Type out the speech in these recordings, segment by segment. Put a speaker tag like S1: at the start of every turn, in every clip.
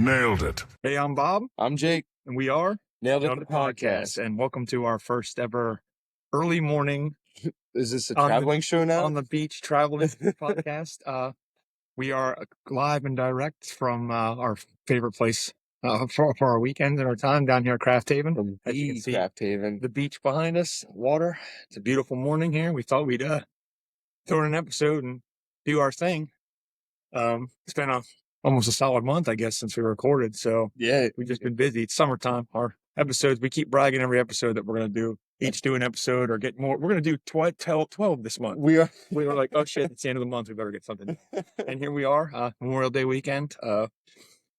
S1: Nailed it.
S2: Hey, I'm Bob.
S3: I'm Jake.
S2: And we are
S3: Nailed It
S2: Nailed
S3: the
S2: It Podcast. And welcome to our first ever early morning
S3: Is this a traveling show now?
S2: on the beach traveling podcast. We are live and direct from our favorite place for our weekends and our time down here at Craft Haven.
S3: From
S2: As you can see,
S3: Craft Haven.
S2: the beach behind us, water. It's a beautiful morning here. We thought we'd throw in an episode and do our thing. It's been almost a solid month, I guess, since we recorded. So
S3: Yeah,
S2: we've just been busy. It's summertime. Our episodes, we keep bragging every episode that we're going to do each do an episode or get more. We're going to do 12 this month.
S3: we are.
S2: We were like, oh shit, it's the end of the month. We better get something. And here we are, Memorial Day weekend.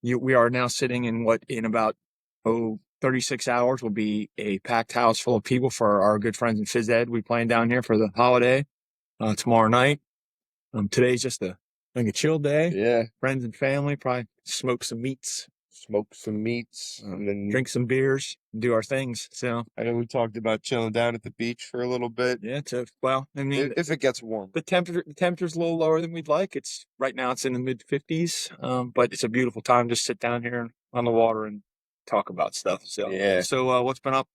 S2: We are now sitting in about 36 hours will be a packed house full of people for our good friends in Phys Ed. We playing down here for the holiday tomorrow night. Today's just I think a chill day.
S3: Yeah,
S2: Friends and family, probably smoke some meats,
S3: and then
S2: drink some beers, do our things. So
S3: I know we talked about chilling down at the beach for a little bit.
S2: yeah, I mean,
S3: If it gets warm,
S2: the temperature's a little lower than we'd like. It's right now it's in the mid 50s, but it's a beautiful time to sit down here on the water and talk about stuff. So
S3: yeah.
S2: So what's been up?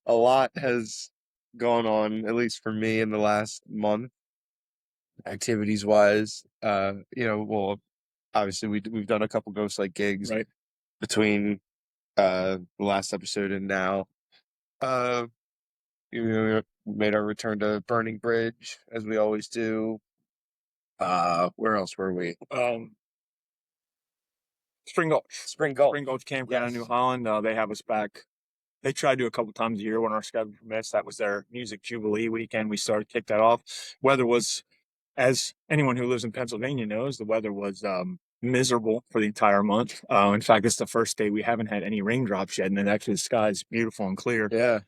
S3: A lot has gone on, at least for me, in the last month, activities wise. Well, obviously we've done a couple Ghost Light gigs
S2: Right.
S3: between the last episode and now. We made our return to Burning Bridge as we always do. Where else were we?
S2: Spring Gulch.
S3: Spring Gulch.
S2: Spring Gulch Campground in
S3: Yes.
S2: New Holland. They have us back. They try to do a couple times a year when our schedule permits. That was their Music Jubilee weekend. We started to kick that off. Weather was, as anyone who lives in Pennsylvania knows, the weather was miserable for the entire month. In fact, it's the first day we haven't had any raindrops yet, and then actually the sky is beautiful and clear.
S3: Yeah.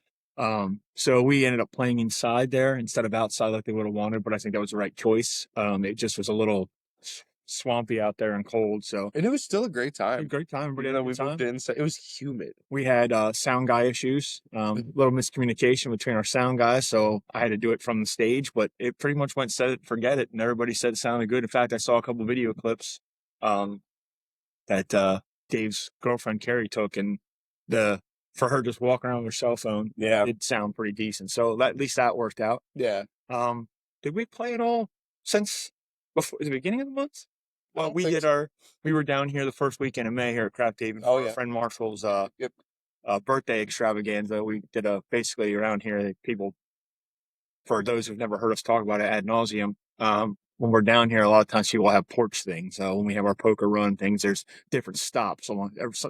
S2: So we ended up playing inside there instead of outside like they would have wanted, but I think that was the right choice. It just was a little swampy out there and cold. So
S3: And it was still a great time.
S2: great time. Everybody
S3: You
S2: had
S3: know,
S2: a
S3: we
S2: good time.
S3: moved inside. It was humid.
S2: We had sound guy issues, little miscommunication between our sound guys, so I had to do it from the stage, but it pretty much went set it, forget it, and everybody said it sounded good. In fact, I saw a couple video clips that Dave's girlfriend Carrie took, and for her just walking around with her cell phone,
S3: Yeah.
S2: it sounded pretty decent. So at least that worked out.
S3: Yeah.
S2: Did we play at all since before the beginning of the month? Well, we were down here the first weekend of May here at Craft Haven.
S3: Oh,
S2: for
S3: yeah.
S2: our friend Marshall's
S3: Yep.
S2: Birthday extravaganza. We did basically around here, people, for those who've never heard us talk about it ad nauseum, when we're down here, a lot of times people have porch things. When we have our poker run things, there's different stops.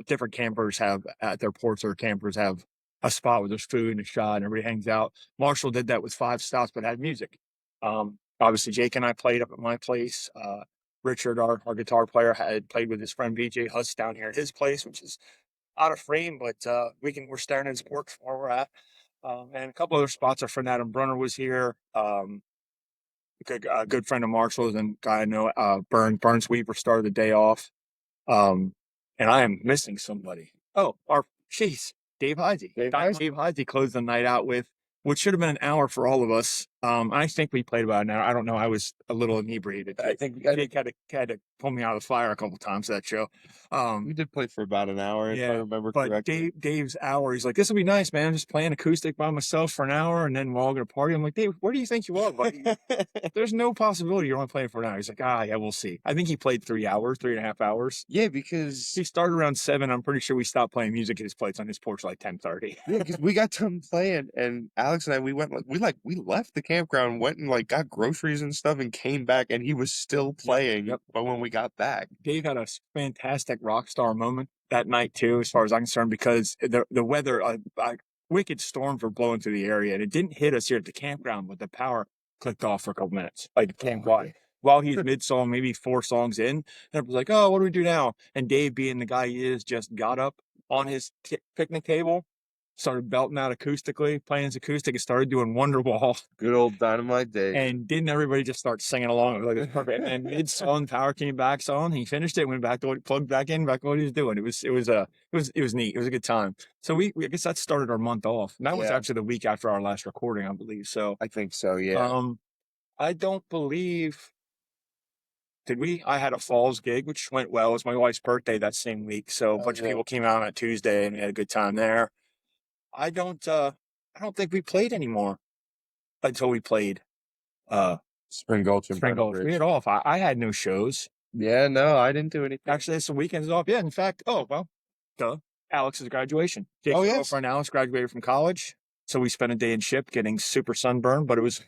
S2: Different campers have at their porch, or campers have a spot where there's food and a shot and everybody hangs out. Marshall did that with 5 stops, but had music. Obviously Jake and I played up at my place. Richard, our guitar player, had played with his friend BJ Huss down here at his place, which is out of frame, but we're staring at his porch where we're at. And a couple other spots. Our friend Adam Brunner was here. A good friend of Marshall's and guy I know, Burn Sweeper, started the day off. And I am missing somebody. Oh, Dave Heisey. Dave Heisey closed the night out with what should have been an hour for all of us. I think we played about an hour. I don't know. I was a little inebriated.
S3: I think
S2: Jake had to pull me out of the fire a couple times that show.
S3: we did play for about an hour, if I remember correctly.
S2: But Dave's hour, he's like, this will be nice, man. I'm just playing acoustic by myself for an hour, and then we're all going to party. I'm like, Dave, where do you think you are, buddy? There's no possibility you're only playing for an hour. He's like, yeah, we'll see. I think he played 3.5 hours.
S3: Yeah, because
S2: he started around 7. I'm pretty sure we stopped playing music at his place on his porch like 10:30.
S3: Yeah, because we got done playing, and Alex and I, we left the campground, went and got groceries and stuff, and came back, and he was still playing.
S2: Yep.
S3: But when we got back,
S2: Dave had a fantastic rock star moment that night too, as far as I'm concerned, because the weather, wicked storms were blowing through the area, and it didn't hit us here at the campground, but the power clicked off for a couple minutes, like campground. While he's mid-song, maybe 4 songs in, and it was like, oh, what do we do now? And Dave, being the guy he is, just got up on his picnic table, started belting out acoustically, playing his acoustic, and started doing Wonderwall.
S3: good old Dynamite Dave.
S2: And didn't everybody just start singing along? It was like, it was perfect. And then mid-song, power came back on. He finished it, went back to what, plugged back in, back to what he was doing. It was neat. It was a good time. So I guess that started our month off. And that was actually the week after our last recording, I believe. So
S3: I think so. Yeah.
S2: I don't believe. did we? I had a Falls gig, which went well. It was my wife's birthday that same week, so a
S3: Oh,
S2: bunch of
S3: yeah.
S2: people came out on a Tuesday and we had a good time there. I don't, uh, I don't think we played anymore until we played uh
S3: Spring Gulch and
S2: Spring
S3: Burnham
S2: Gulch. We had
S3: Bridge.
S2: off. I had no shows.
S3: Yeah, no, I didn't do anything.
S2: Actually, some weekends off. Yeah, in fact, oh well, duh. Alex's graduation.
S3: Oh,
S2: Jake's
S3: yes.
S2: girlfriend Alex graduated from college, so we spent a day in Ship getting super sunburned. But it's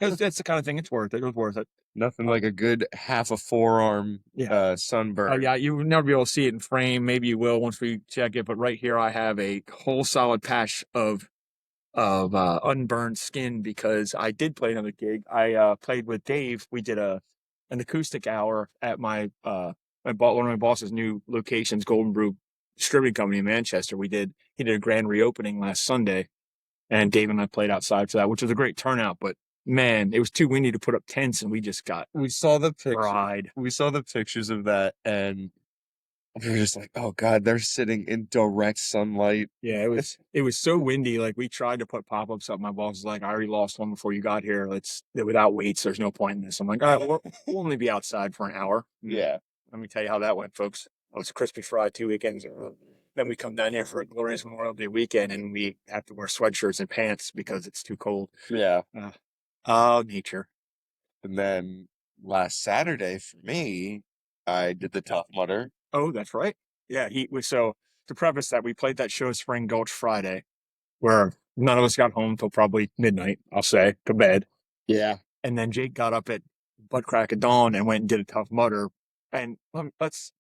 S2: the kind of thing it's worth it. It was worth it.
S3: Nothing like a good half a forearm
S2: Yeah.
S3: sunburn.
S2: Yeah, you will never be able to see it in frame. Maybe you will once we check it. But right here, I have a whole solid patch of unburned skin because I did play another gig. I played with Dave. We did an acoustic hour at one of my boss's new locations, Golden Brew Distributing Company in Manchester. He did a grand reopening last Sunday, and Dave and I played outside for that, which was a great turnout. But man, it was too windy to put up tents, and we just got
S3: We saw the picture.
S2: fried.
S3: We saw the pictures of that, and we were just like, "Oh God, they're sitting in direct sunlight."
S2: Yeah, it was so windy. Like we tried to put pop-ups up. My boss was like, "I already lost one before you got here. Let's without weights. There's no point in this." I'm like, "All right, we'll only be outside for an hour."
S3: Yeah.
S2: Let me tell you how that went, folks. I was crispy fried 2 weekends. Then we come down here for a glorious Memorial Day weekend, and we have to wear sweatshirts and pants because it's too cold.
S3: Yeah.
S2: Oh, nature.
S3: And then last Saturday for me, I did the Tough Mudder.
S2: Oh, that's right. Yeah, he was so. To preface that, we played that show Spring Gulch Friday, where none of us got home till probably midnight. I'll say to bed.
S3: Yeah.
S2: And then Jake got up at butt crack of dawn and went and did a Tough Mudder. And let's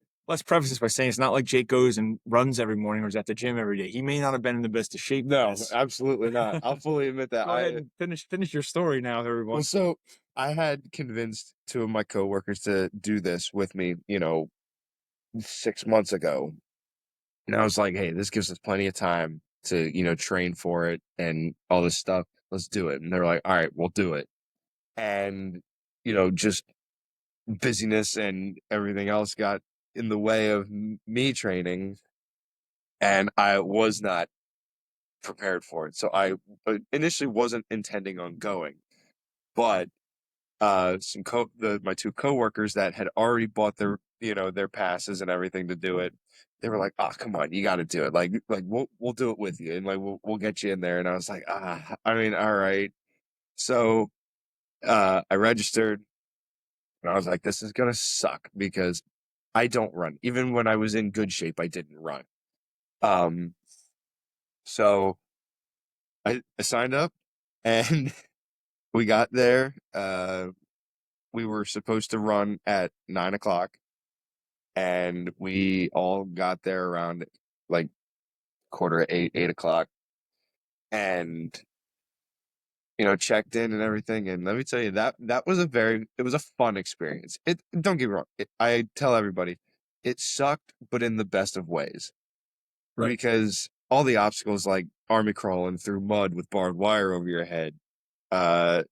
S2: preface this by saying it's not like Jake goes and runs every morning or is at the gym every day. He may not have been in the best of shape.
S3: No, absolutely not. I'll fully admit that.
S2: Go ahead and finish your story now, everyone.
S3: Well, so I had convinced two of my coworkers to do this with me, 6 months ago. And I was like, hey, this gives us plenty of time to, train for it and all this stuff. Let's do it. And they're like, all right, we'll do it. And, just busyness and everything else got in the way of me training. And I was not prepared for it. So I initially wasn't intending on going. But my two coworkers that had already bought their passes and everything to do it, they were like, "Oh, come on, you got to do it. Like we'll do it with you, and like we'll get you in there." And I was like, I mean, all right. So I registered, and I was like, this is gonna suck because I don't run. Even when I was in good shape, I didn't run. Um, so I signed up, and we got there. We were supposed to run at 9 o'clock. And we all got there around like 7:45, 8 o'clock, and checked in and everything. And let me tell you that was it was a fun experience. It don't get me wrong. I tell everybody it sucked, but in the best of ways,
S2: Right.
S3: because all the obstacles like army crawling through mud with barbed wire over your head, uh,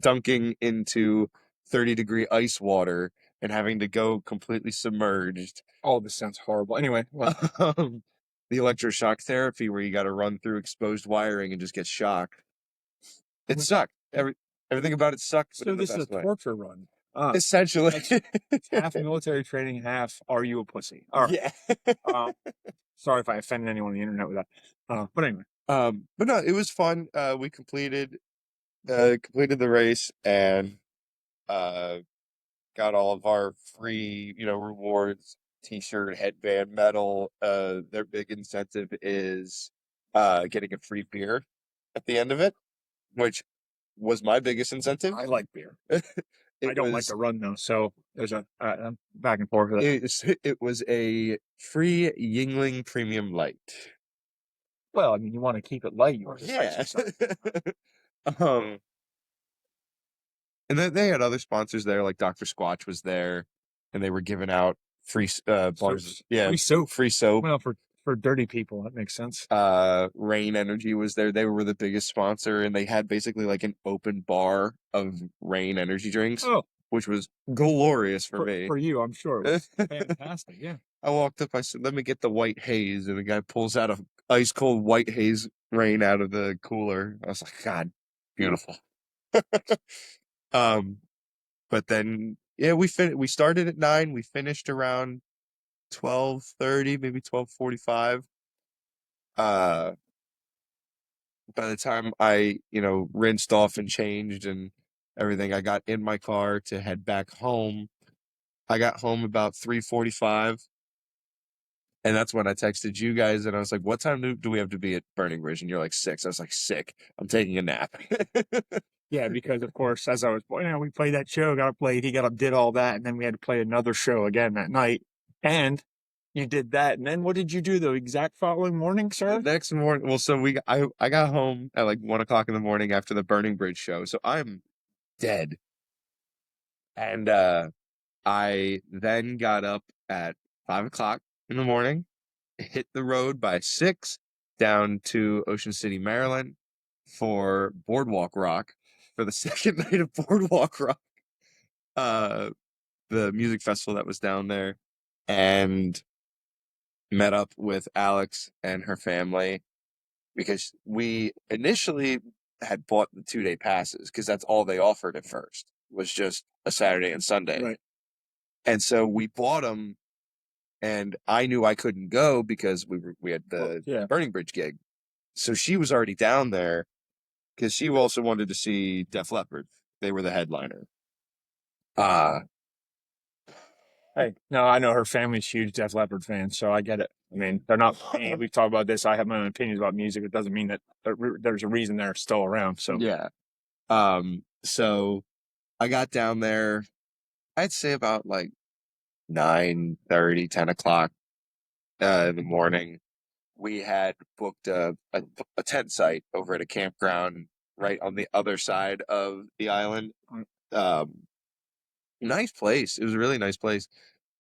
S3: dunking into 30-degree ice water and having to go completely submerged.
S2: Oh, this sounds horrible. Anyway,
S3: The electroshock therapy where you got to run through exposed wiring and just get shocked. It sucked. Everything about it sucked. But
S2: so
S3: in the
S2: this is a
S3: best way.
S2: torture run.
S3: Essentially,
S2: Half military training, half are you a pussy? All right.
S3: yeah.
S2: Sorry if I offended anyone on the internet with that. But anyway.
S3: But no, it was fun. We completed the race and got all of our free, rewards, t-shirt, headband, medal. Their big incentive is getting a free beer at the end of it, which was my biggest incentive.
S2: I like beer. I don't like to run though, so there's a back and forth with it.
S3: It was a free Yingling Premium Light.
S2: Well, I mean, you want to keep it light. You want to spice
S3: Yeah.
S2: yourself.
S3: And then they had other sponsors there, like Dr. Squatch was there, and they were giving out free bars. Yeah,
S2: Free soap.
S3: Free soap.
S2: Well, for dirty people, that makes sense.
S3: Rain Energy was there. They were the biggest sponsor, and they had basically like an open bar of Rain energy drinks, which was glorious for me.
S2: For you, I'm sure. It was fantastic, yeah.
S3: I walked up, I said, let me get the white haze, and the guy pulls out a ice cold white haze Rain out of the cooler. I was like, God, beautiful. But then Yeah, we started at 9, we finished around 12:30, maybe 12:45. Uh, by the time I, rinsed off and changed and everything, I got in my car to head back home. I got home about 3:45, and that's when I texted you guys and I was like, "What time do we have to be at Burning Bridge?" And you're like, "6." I was like, "Sick. I'm taking a nap."
S2: Yeah, because of course, as I was, we played that show, got played, he got up, did all that, and then we had to play another show again that night. And you did that, and then what did you do the exact following morning,
S3: The
S2: sir?
S3: next morning, well, so I got home at like 1 o'clock in the morning after the Burning Bridge show, so I'm dead. And I then got up at 5 o'clock in the morning, hit the road by 6 down to Ocean City, Maryland for Boardwalk Rock for the second night of Boardwalk Rock, uh, the music festival that was down there, and met up with Alex and her family because we initially had bought the 2-day passes because that's all they offered at first was just a Saturday and Sunday.
S2: Right.
S3: And so we bought them, and I knew I couldn't go because we had the
S2: Yeah.
S3: Burning Bridge gig. So she was already down there because she also wanted to see Def Leppard. They were the headliner. Uh
S2: Hey, no, I know her family's huge Def Leppard fans, so I get it. I mean, they're not. We've talked about this. I have my own opinions about music. It doesn't mean that there's a reason they're still around. So
S3: yeah. So I got down there, I'd say about like 9:30, 10 o'clock in the morning. We had booked a tent site over at a campground right on the other side of the island. Um, Nice place. It was a really nice place.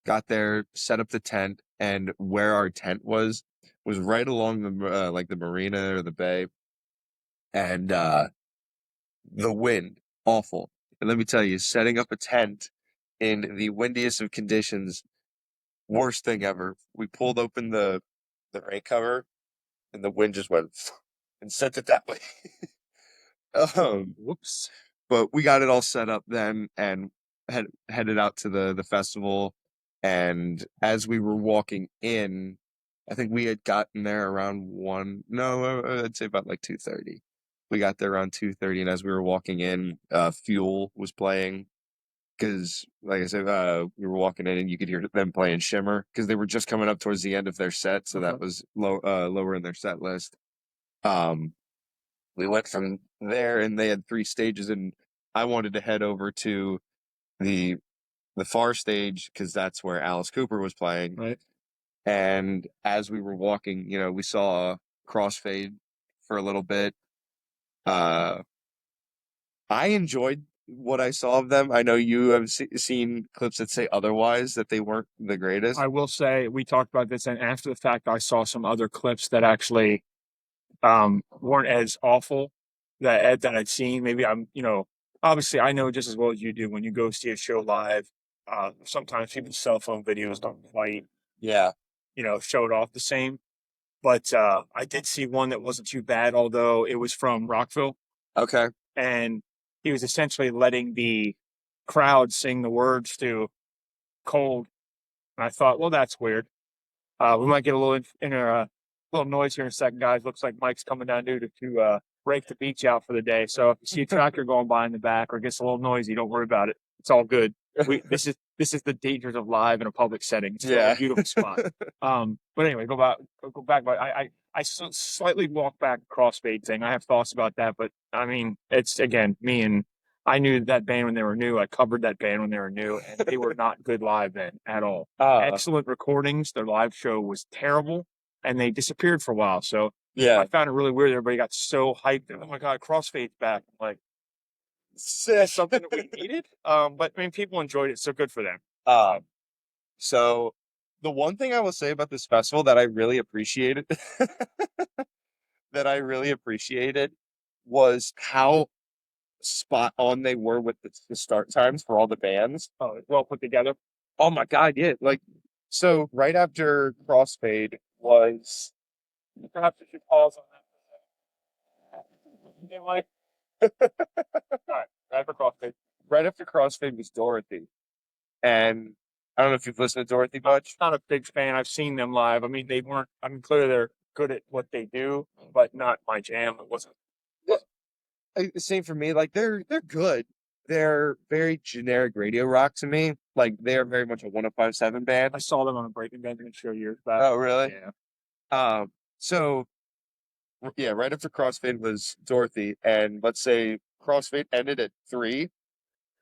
S3: Got there, set up the tent, and where our tent was right along the like the marina or the bay, and the wind awful. And let me tell you, setting up a tent in the windiest of conditions, worst thing ever. We pulled open the rain cover, and the wind just went and sent it that way.
S2: whoops.
S3: But we got it all set up then and headed out to the festival. And as we were walking in, I think we had gotten there around 1. No, I'd say about like 2:30. We got there around 2:30, and as we were walking in, Fuel was playing because, like I said, we were walking in and you could hear them playing Shimmer because they were just coming up towards the end of their set, so that was lower in their set list. Um, we went from there, and they had 3 stages, and I wanted to head over to the the far stage because that's where Alice Cooper was playing.
S2: Right.
S3: And as we were walking, we saw Crossfade for a little bit. Uh, I enjoyed what I saw of them. I know you have seen clips that say otherwise, that they weren't the greatest.
S2: I will say we talked about this, and after the fact, I saw some other clips that actually weren't as awful that I'd seen. Maybe obviously I know just as well as you do when you go see a show live. Sometimes people's cell phone videos don't quite,
S3: Yeah.
S2: show it off the same. But I did see one that wasn't too bad, although it was from Rockville,
S3: Okay.
S2: and he was essentially letting the crowd sing the words to "Cold." And I thought, well, that's weird. We might get a little noise here in a second, guys. Looks like Mike's coming down due to rake the beach out for the day. So if you see a tractor going by in the back or it gets a little noisy, don't worry about it. It's all good. This is the dangers of live in a public setting. It's still a
S3: Yeah.
S2: beautiful spot. But anyway, go back. But I slightly walk back crossfade thing. I have thoughts about that, but I mean, it's again me and I knew that band when they were new. I covered that band when they were new, and they were not good live then at all. Excellent recordings. Their live show was terrible, and they disappeared for a while. So
S3: Yeah.
S2: I found it really weird. Everybody got so hyped. Oh my God, Crossfade's back. I'm like, that's something that we needed. But I mean, people enjoyed it, so good for them.
S3: So the one thing I will say about this festival that I really appreciated that I really appreciated was how spot on they were with the start times for all the bands.
S2: Oh, well put together.
S3: Oh my God, yeah. Like, so right after Crossfade was,
S2: Perhaps we should pause on that. Okay, Mike. All right, right for Crossfade.
S3: right after Crossfade was Dorothy. And I don't know if you've listened to Dorothy
S2: I'm
S3: much.
S2: not a big fan. I've seen them live. I mean, they weren't. I mean, clearly they're good at what they do, but not my jam. It wasn't.
S3: Same for me. Like they're good. They're very generic radio rock to me. Like they are very much a 105.7 band.
S2: I saw them on a Breaking Benjamin show years back.
S3: Oh, really?
S2: Yeah.
S3: So yeah, right after CrossFit was Dorothy, and let's say CrossFit ended at 3.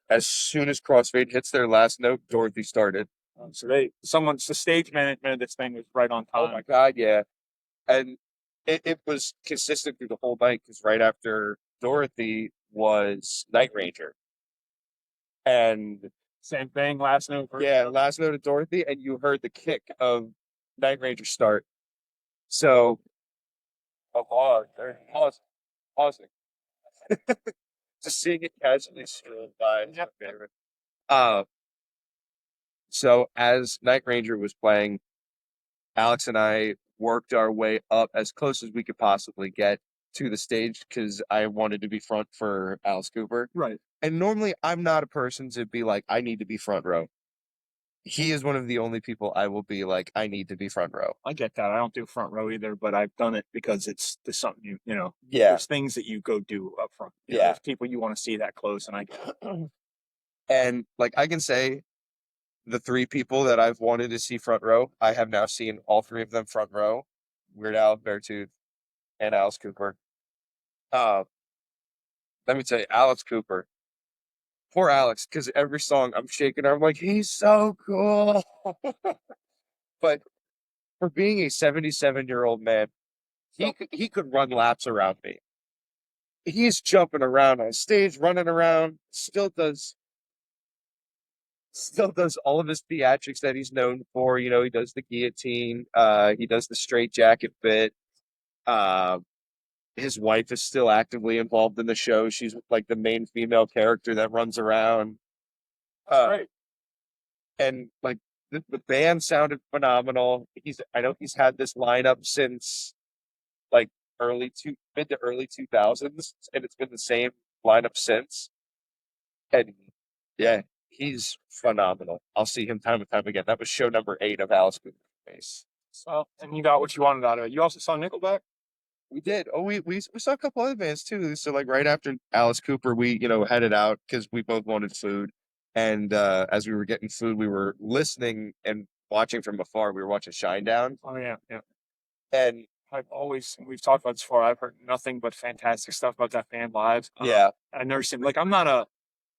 S3: As soon as CrossFit hits their last note, Dorothy started.
S2: So the stage management of this thing was right on
S3: Oh
S2: time.
S3: my God, yeah. And it was consistent through the whole night because right after Dorothy was Night Ranger. And
S2: Same thing. Last note.
S3: yeah, last note of Dorothy, and you heard the kick of Night Ranger start. So, pausing. Just seeing it casually stroll by is my favorite. Uh, so as Night Ranger was playing, Alex and I worked our way up as close as we could possibly get to the stage because I wanted to be front for Alice Cooper.
S2: Right.
S3: And normally I'm not a person to be like, I need to be front row. He is one of the only people I will be like, I need to be front row.
S2: I get that. I don't do front row either, but I've done it because there's something
S3: Yeah.
S2: there's things that you go do up front.
S3: Yeah.
S2: There's people you want to see that close, and I get it.
S3: And like I can say the 3 people that I've wanted to see front row, I have now seen all 3 of them front row. Weird Al, Beartooth, and Alice Cooper. Uh, let me tell you, Alice Cooper. Poor Alex, because every song I'm shaking her, I'm like, he's so cool. But for being a 77-year-old man, he could run laps around me. He's jumping around on stage, running around, still does all of his theatrics that he's known for. You know, he does the guillotine, he does the straight jacket bit. Uh, his wife is still actively involved in the show. She's like the main female character that runs around.
S2: Right.
S3: And like the band sounded phenomenal. I know he's had this lineup since like mid to early 2000s, and it's been the same lineup since. And yeah, he's phenomenal. I'll see him time and time again. That was show number 8 of Alice Cooper's Face.
S2: So, and you got what you wanted out of it. You also saw Nickelback.
S3: We did. Oh, we saw a couple other bands too. So like right after Alice Cooper, we headed out because we both wanted food. And as we were getting food, we were listening and watching from afar. We were watching Shinedown.
S2: Oh yeah, yeah.
S3: And
S2: We've talked about this before. I've heard nothing but fantastic stuff about that band live.
S3: yeah,
S2: I never seen like I'm not a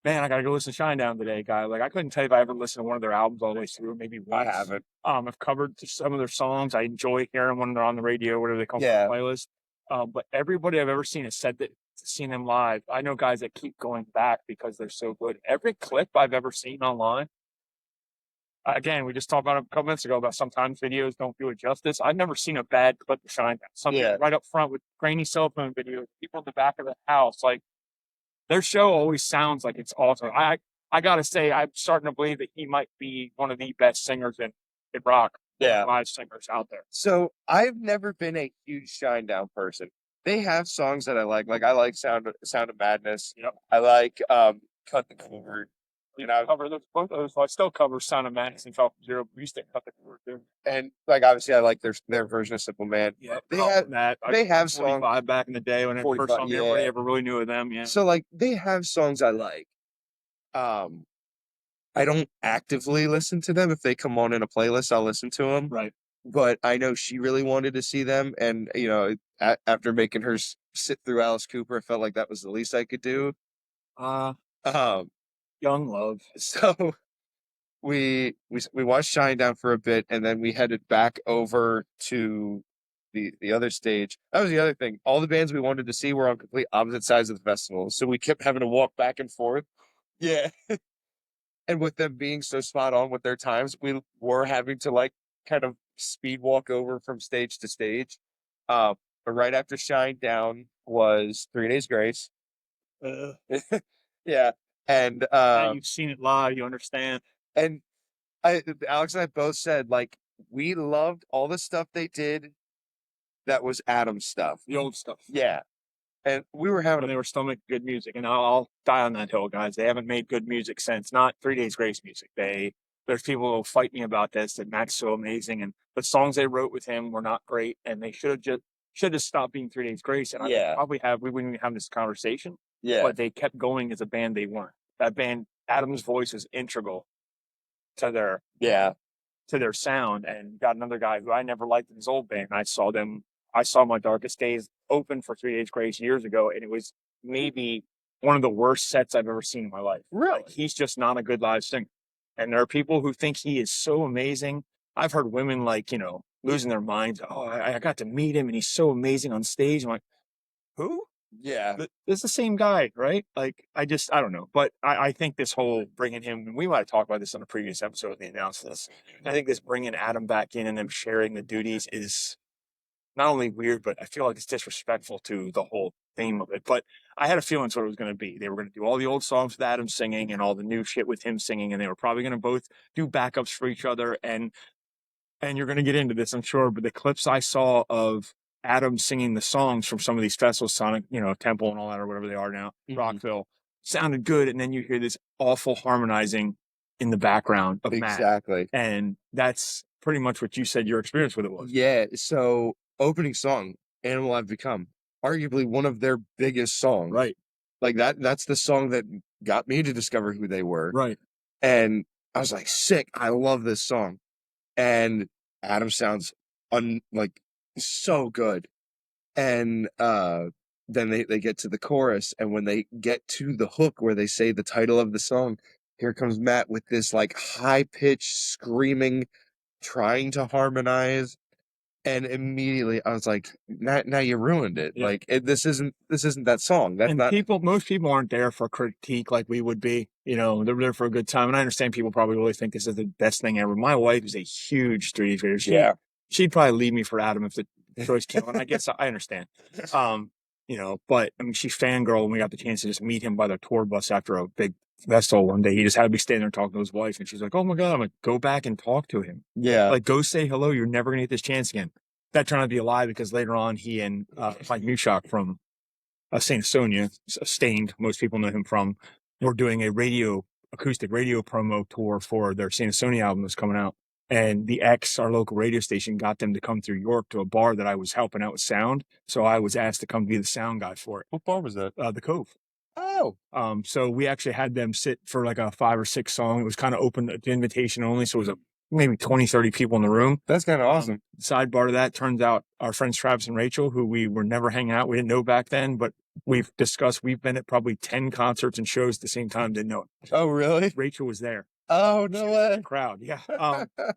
S2: man. I gotta go listen to Shinedown today, guy. Like I couldn't tell you if I ever listened to one of their albums all the way through. Maybe
S3: I
S2: once.
S3: haven't.
S2: I've covered some of their songs. I enjoy hearing when they're on the radio, whatever they call
S3: Yeah.
S2: the playlist. But everybody I've ever seen has said that seen them live. I know guys that keep going back because they're so good. Every clip I've ever seen online. Again, we just talked about it a couple minutes ago about sometimes videos don't do it justice. I've never seen a bad clip of Shinedown. Something
S3: Yeah.
S2: right up front with grainy cell phone videos, people at the back of the house. Like their show always sounds like it's awesome. I gotta say, I'm starting to believe that he might be one of the best singers in rock,
S3: Yeah.
S2: live singers out there.
S3: So I've never been a huge Shinedown person. They have songs that I like. Like I like Sound of Madness.
S2: Yep.
S3: I like Cut the Cord. You know,
S2: Cover those both those. I still cover Sound of Madness and Falcon Zero. We used to cut the cord too.
S3: and like obviously I like their version of Simple Man.
S2: Yeah,
S3: They have songs
S2: 45 back in the day when it first
S3: 45,
S2: song
S3: yeah.
S2: everybody ever really knew of them. Yeah.
S3: So like they have songs I like. I don't actively listen to them. If they come on in a playlist, I'll listen to them.
S2: Right.
S3: But I know she really wanted to see them, and after making her sit through Alice Cooper, I felt like that was the least I could do.
S2: Uh,
S3: Um,
S2: Young Love.
S3: so we watched Shinedown for a bit, and then we headed back over to the other stage. That was the other thing. All the bands we wanted to see were on complete opposite sides of the festival, so we kept having to walk back and forth. Yeah. And with them being so spot on with their times, we were having to like kind of speed walk over from stage to stage. But right after Shinedown was 3 Days Grace.
S2: Uh,
S3: Yeah. And
S2: now you've seen it live, you understand.
S3: and Alex and I both said like we loved all the stuff they did that was Adam's stuff.
S2: The old stuff.
S3: Yeah. And we were having
S2: when they were still making good music. And I'll die on that hill, guys. They haven't made good music since, not 3 Days Grace music. There's people who will fight me about this, that Matt's so amazing, and the songs they wrote with him were not great, and they should have stopped being 3 Days Grace. And I would
S3: yeah,
S2: probably have we wouldn't even have this conversation,
S3: yeah,
S2: but they kept going as a band. They weren't. That band, Adam's voice is integral to their
S3: yeah,
S2: to their sound. And got another guy who I never liked in his old band. I saw My Darkest Days open for 3 Days Grace years ago, and it was maybe one of the worst sets I've ever seen in my life.
S3: really,
S2: Like, he's just not a good live singer. And there are people who think he is so amazing. I've heard women like, losing their minds. Oh, I got to meet him and he's so amazing on stage. I'm like, who?
S3: yeah,
S2: It's the same guy, right? Like, I don't know. But I think this whole bringing him, and we might have talked about this on a previous episode when they announced this. I think this bringing Adam back in and them sharing the duties is not only weird, but I feel like it's disrespectful to the whole theme of it. But I had a feeling that's what it was going to be. They were going to do all the old songs with Adam singing and all the new shit with him singing, and they were probably going to both do backups for each other. And you're going to get into this, I'm sure, but the clips I saw of Adam singing the songs from some of these festivals, Sonic, Temple and all that, or whatever they are now, Rockville, sounded good. And then you hear this awful harmonizing in the background of Matt.
S3: exactly.
S2: And that's pretty much what you said your experience with it was.
S3: Yeah. So opening song, Animal I've Become, arguably one of their biggest songs.
S2: Right.
S3: Like that's the song that got me to discover who they were.
S2: Right.
S3: And I was like, sick. I love this song. And Adam sounds like so good. And then they get to the chorus, and when they get to the hook where they say the title of the song, here comes Matt with this like high pitched screaming, trying to harmonize. And immediately I was like, now you ruined it.
S2: Yeah.
S3: Like this isn't that song. That's
S2: And
S3: not
S2: most people aren't there for critique like we would be. They're there for a good time. And I understand people probably really think this is the best thing ever. My wife is a huge Street Eater.
S3: yeah.
S2: She'd probably leave me for Adam if the choice came on. I guess I understand. But I mean, she fangirled when we got the chance to just meet him by the tour bus after a big festival one day. He just had to be standing there talking to his wife, and she's like, "Oh my god!" I'm like, "Go back and talk to him.
S3: Yeah.
S2: Like, go say hello. You're never gonna get this chance again." That turned out to be a lie because later on, he and Mike Mushok from Saint Sonia, Stained, most people know him from, were doing a acoustic radio promo tour for their Saint Sonia album that's coming out. And our local radio station, got them to come through York to a bar that I was helping out with sound. So I was asked to come be the sound guy for it.
S3: What bar was that?
S2: The Cove.
S3: Oh.
S2: So we actually had them sit for like a 5 or 6 song. It was kind of open to invitation only. So it was maybe 20, 30 people in the room.
S3: That's kind of awesome.
S2: Sidebar to that, turns out our friends Travis and Rachel, who we were never hanging out, we didn't know back then, but we've been at probably 10 concerts and shows at the same time, didn't know it.
S3: Oh, really?
S2: Rachel was there.
S3: Oh, no way.
S2: Crowd, yeah.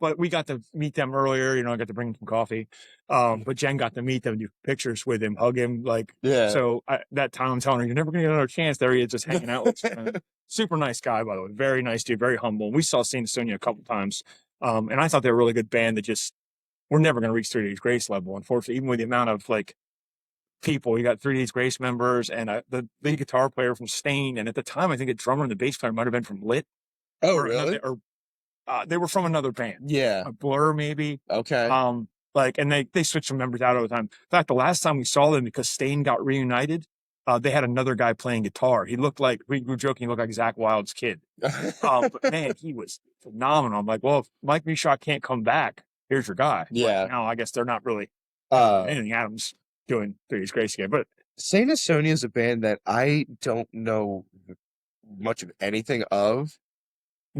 S2: But we got to meet them earlier, I got to bring them some coffee. But Jen got to meet them, do pictures with him, hug him,
S3: yeah.
S2: So that time I'm telling her, you're never going to get another chance. There he is, just hanging out with us. Super nice guy, by the way. Very nice dude, very humble. We saw Saint Sonia a couple times. And I thought they were a really good band that just, we're never going to reach 3 Days Grace level, unfortunately, even with the amount of people. You got 3 Days Grace members and the lead guitar player from Stain. And at the time, I think the drummer and the bass player might have been from Lit.
S3: Oh, really?
S2: They were from another band.
S3: Yeah.
S2: A Blur, maybe.
S3: Okay.
S2: And they switched some members out all the time. In fact, the last time we saw them, because Stain got reunited, they had another guy playing guitar. We were joking, he looked like Zach Wilde's kid. But man, he was phenomenal. I'm like, well, if Mike Mushok can't come back, here's your guy.
S3: Yeah.
S2: But now I guess they're not really anything Adams doing 3 Days Grace again. But
S3: Saint Sonia is a band that I don't know much of anything of,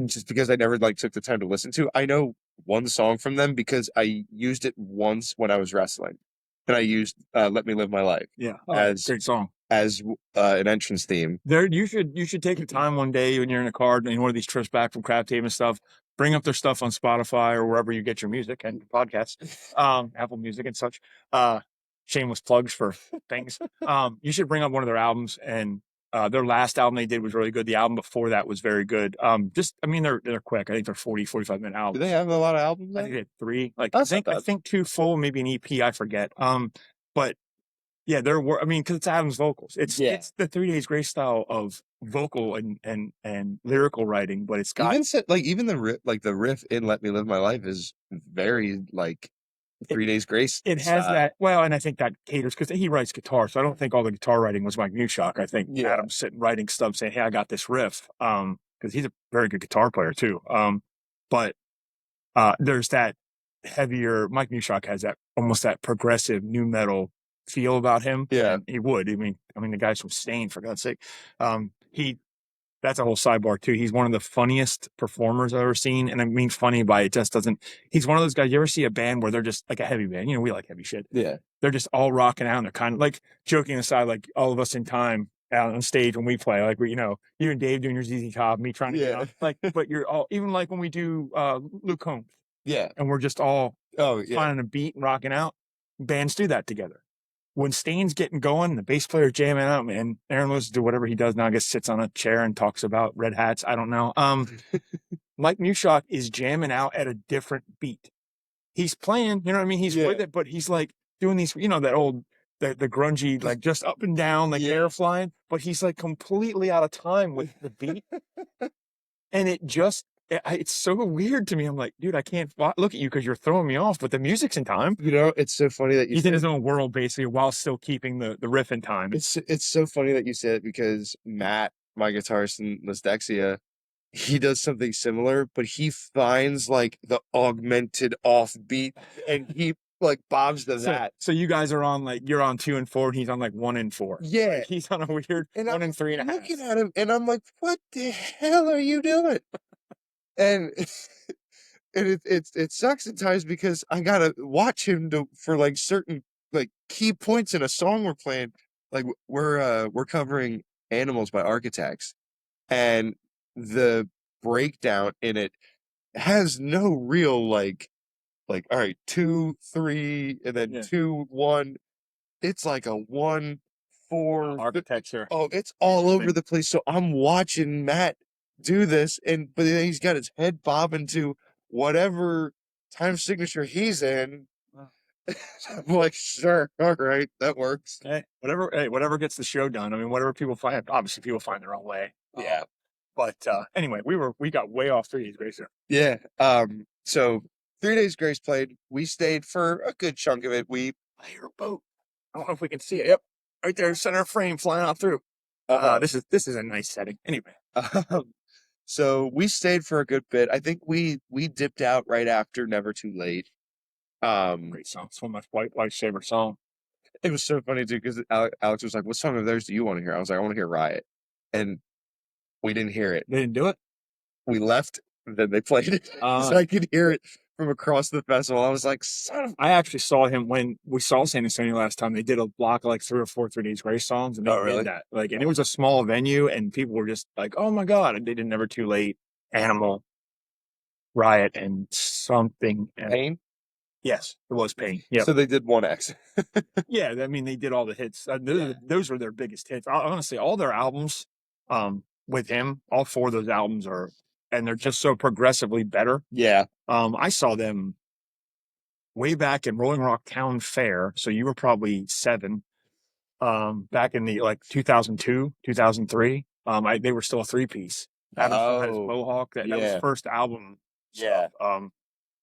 S3: just because I never took the time to listen to. I know one song from them because I used it once when I was wrestling, and I used "Let Me Live My Life."
S2: Yeah,
S3: as
S2: great song,
S3: as an entrance theme.
S2: There, you should take the time one day when you're in a car and one of these trips back from Craft Haven stuff. Bring up their stuff on Spotify or wherever you get your music and your podcasts, Apple Music and such. Shameless plugs for things. You should bring up one of their albums, and their last album they did was really good. The album before that was very good. They're quick. I think they're 40, 45-minute albums.
S3: Do they have a lot of albums?
S2: I think they had 3. I think 2 full, maybe an EP. I forget. But yeah, because it's Adam's vocals. It's the 3 Days Grace style of vocal and lyrical writing, but it's got
S3: even the riff in "Let Me Live My Life" is very 3 Days Grace
S2: It has
S3: style.
S2: that. Well, and I think that caters because he writes guitar, so I don't think all the guitar writing was Mike Newshock. I think
S3: Yeah.
S2: Adam's sitting writing stuff saying, "Hey, I got this riff," because he's a very good guitar player too. But there's that heavier. Mike Newshock has that almost that progressive new metal feel about him.
S3: Yeah.
S2: And he would. I mean, the guy's from Stain, for God's sake. He That's a whole sidebar too. He's one of the funniest performers I've ever seen. And I mean funny by it just doesn't, he's one of those guys. You ever see a band where they're just like a heavy band? You know, we like heavy shit.
S3: Yeah.
S2: They're just all rocking out and they're kind of like joking aside, like all of us in time out on stage when we play, like we, you and Dave doing your ZZ Top, me trying to get on, like, but you're all, even like when we do Luke Combs
S3: Yeah.
S2: and we're just all
S3: Oh, yeah.
S2: finding a beat and rocking out. Bands do that together. When Stain's getting going, the bass player's jamming out, man. Aaron Lewis do whatever he does now. I guess sits on a chair and talks about red hats. I don't know. Mike Newshock is jamming out at a different beat. He's playing, you know what I mean? He's with it, but he's like doing these, that old, the grungy, like just up and down, like hair flying, but he's like completely out of time with the beat. And it's so weird to me. I'm like, dude, I can't look at you because you're throwing me off, but the music's in time.
S3: It's so funny that
S2: he's in his own world basically while still keeping the riff in time.
S3: It's so funny that you said it because Matt, my guitarist in Lisdexia, he does something similar, but he finds like the augmented offbeat and he like bobs to that.
S2: So you guys are on like, you're on 2 and 4 and he's on like 1 and 4.
S3: Yeah.
S2: Like he's on a weird
S3: and
S2: 1 and 3 and a half.
S3: Looking at him and I'm like, what the hell are you doing? And and it sucks at times because I gotta watch him for like certain like key points in a song we're playing. Like we're covering Animals by Architects, and the breakdown in it has no real all right, 2 3 and then 2 1. It's like a 1 4
S2: architecture.
S3: Oh, it's all over the place. So I'm watching Matt do this, but then he's got his head bobbing to whatever time signature he's in. I'm like, sure, all right, that works.
S2: Whatever gets the show done. I mean, whatever people find, obviously people find their own way.
S3: Yeah.
S2: But anyway, we got way off 3 Days Grace there.
S3: Yeah. So 3 Days Grace played. We stayed for a good chunk of it.
S2: I hear a boat. I don't know if we can see it. Yep. Right there, center frame flying out through. This is a nice setting. Anyway.
S3: So we stayed for a good bit. I think we dipped out right after Never Too Late.
S2: Great song. It's one of my wife's favorite songs.
S3: It was so funny too because Alex was like, "What song of theirs do you want to hear?" I was like, "I want to hear Riot," and we didn't hear it.
S2: They didn't do it.
S3: We left, and then they played it, so I could hear it from across the festival. I was like, "Son of!"
S2: I actually saw him when we saw San Antonio last time. They did a block of like 3 or 4 3 Days Grace songs, and they did that. Like, and it was a small venue, and people were just like, "Oh my god!" And they did Never Too Late, Animal, Riot, and something.
S3: Pain.
S2: Yes, it was Pain. Yeah.
S3: So they did 1X.
S2: Yeah, I mean, they did all the hits. Those were their biggest hits. Honestly, all their albums, with him, all 4 of those albums and they're just so progressively better.
S3: Yeah.
S2: I saw them way back in Rolling Rock Town Fair. So you were probably 7. Back in the like 2002, 2003. They were still a 3-piece. Adam still had his Mohawk. That was his first album.
S3: Yeah.
S2: Stuff.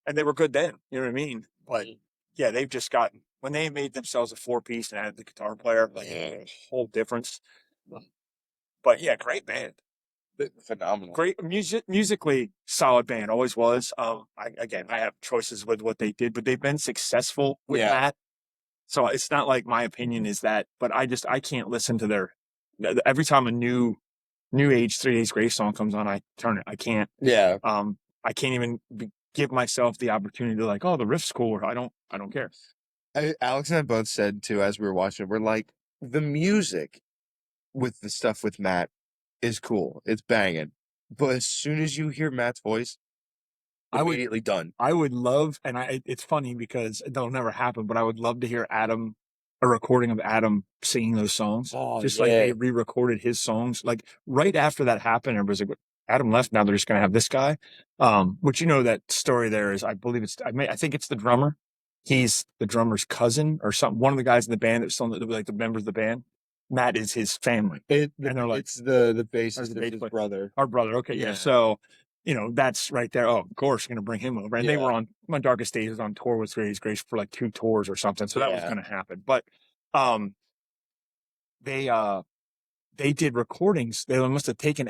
S2: And they were good then. You know what I mean? But yeah, they've just gotten, when they made themselves a 4-piece and added the guitar player, like a whole difference. But yeah, great band.
S3: Phenomenal.
S2: Great musically solid band, always was. I have choices with what they did, but they've been successful with that. So it's not like my opinion is that, but I can't listen to every time a new age 3 Days Grace song comes on, I turn it. I can't.
S3: Yeah.
S2: I can't even give myself the opportunity to like, oh, the riff's cool, or I don't care.
S3: Alex and I both said too, as we were watching it, we're like, the music with the stuff with Matt is cool. It's banging. But as soon as you hear Matt's voice, immediately done.
S2: I would love, and it's funny because it'll never happen, but I would love to hear a recording of Adam singing those songs. Like they re-recorded his songs. Like right after that happened, everybody's like, Adam left, now they're just going to have this guy. Which that story there is, I believe I think it's the drummer. He's the drummer's cousin or something. One of the guys in the band that's still like the members of the band. Matt is his family. And they're like,
S3: it's the bassist, his brother.
S2: Our brother. Okay.
S3: Yeah.
S2: So that's right there. Oh, of course, going to bring him over. And they
S3: Yeah.
S2: were on My Darkest Days was on tour with Grace Grace for like 2 tours or something. So that was
S3: Yeah.
S2: going to happen. But um, they they did recordings. They must have taken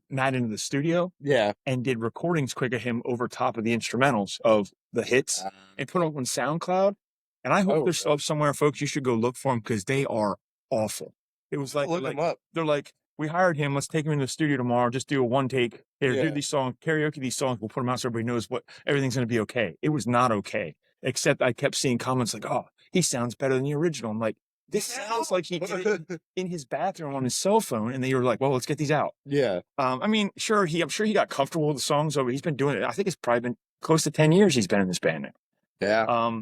S2: Matt into the studio
S3: Yeah.
S2: and did recordings quick of him over top of the instrumentals of the hits and put them on SoundCloud. And I hope
S3: Oh,
S2: they're still up somewhere, folks. You should go look for them because they are awful. It was
S3: look him up.
S2: they're like, we hired him. Let's take him into the studio tomorrow. Just do a one take. Here, do
S3: Yeah.
S2: these songs, karaoke these songs. We'll put them out so everybody knows what everything's going to be okay. It was not okay. Except I kept seeing comments like, "Oh, he sounds better than the original." I'm like, this sounds like he did it in his bathroom on his cell phone. And they were like, "Well, let's get these out."
S3: Yeah.
S2: I mean, I'm sure he got comfortable with the songs over. He's been doing it. I think it's probably been close to 10 years he's been in this band now.
S3: Yeah.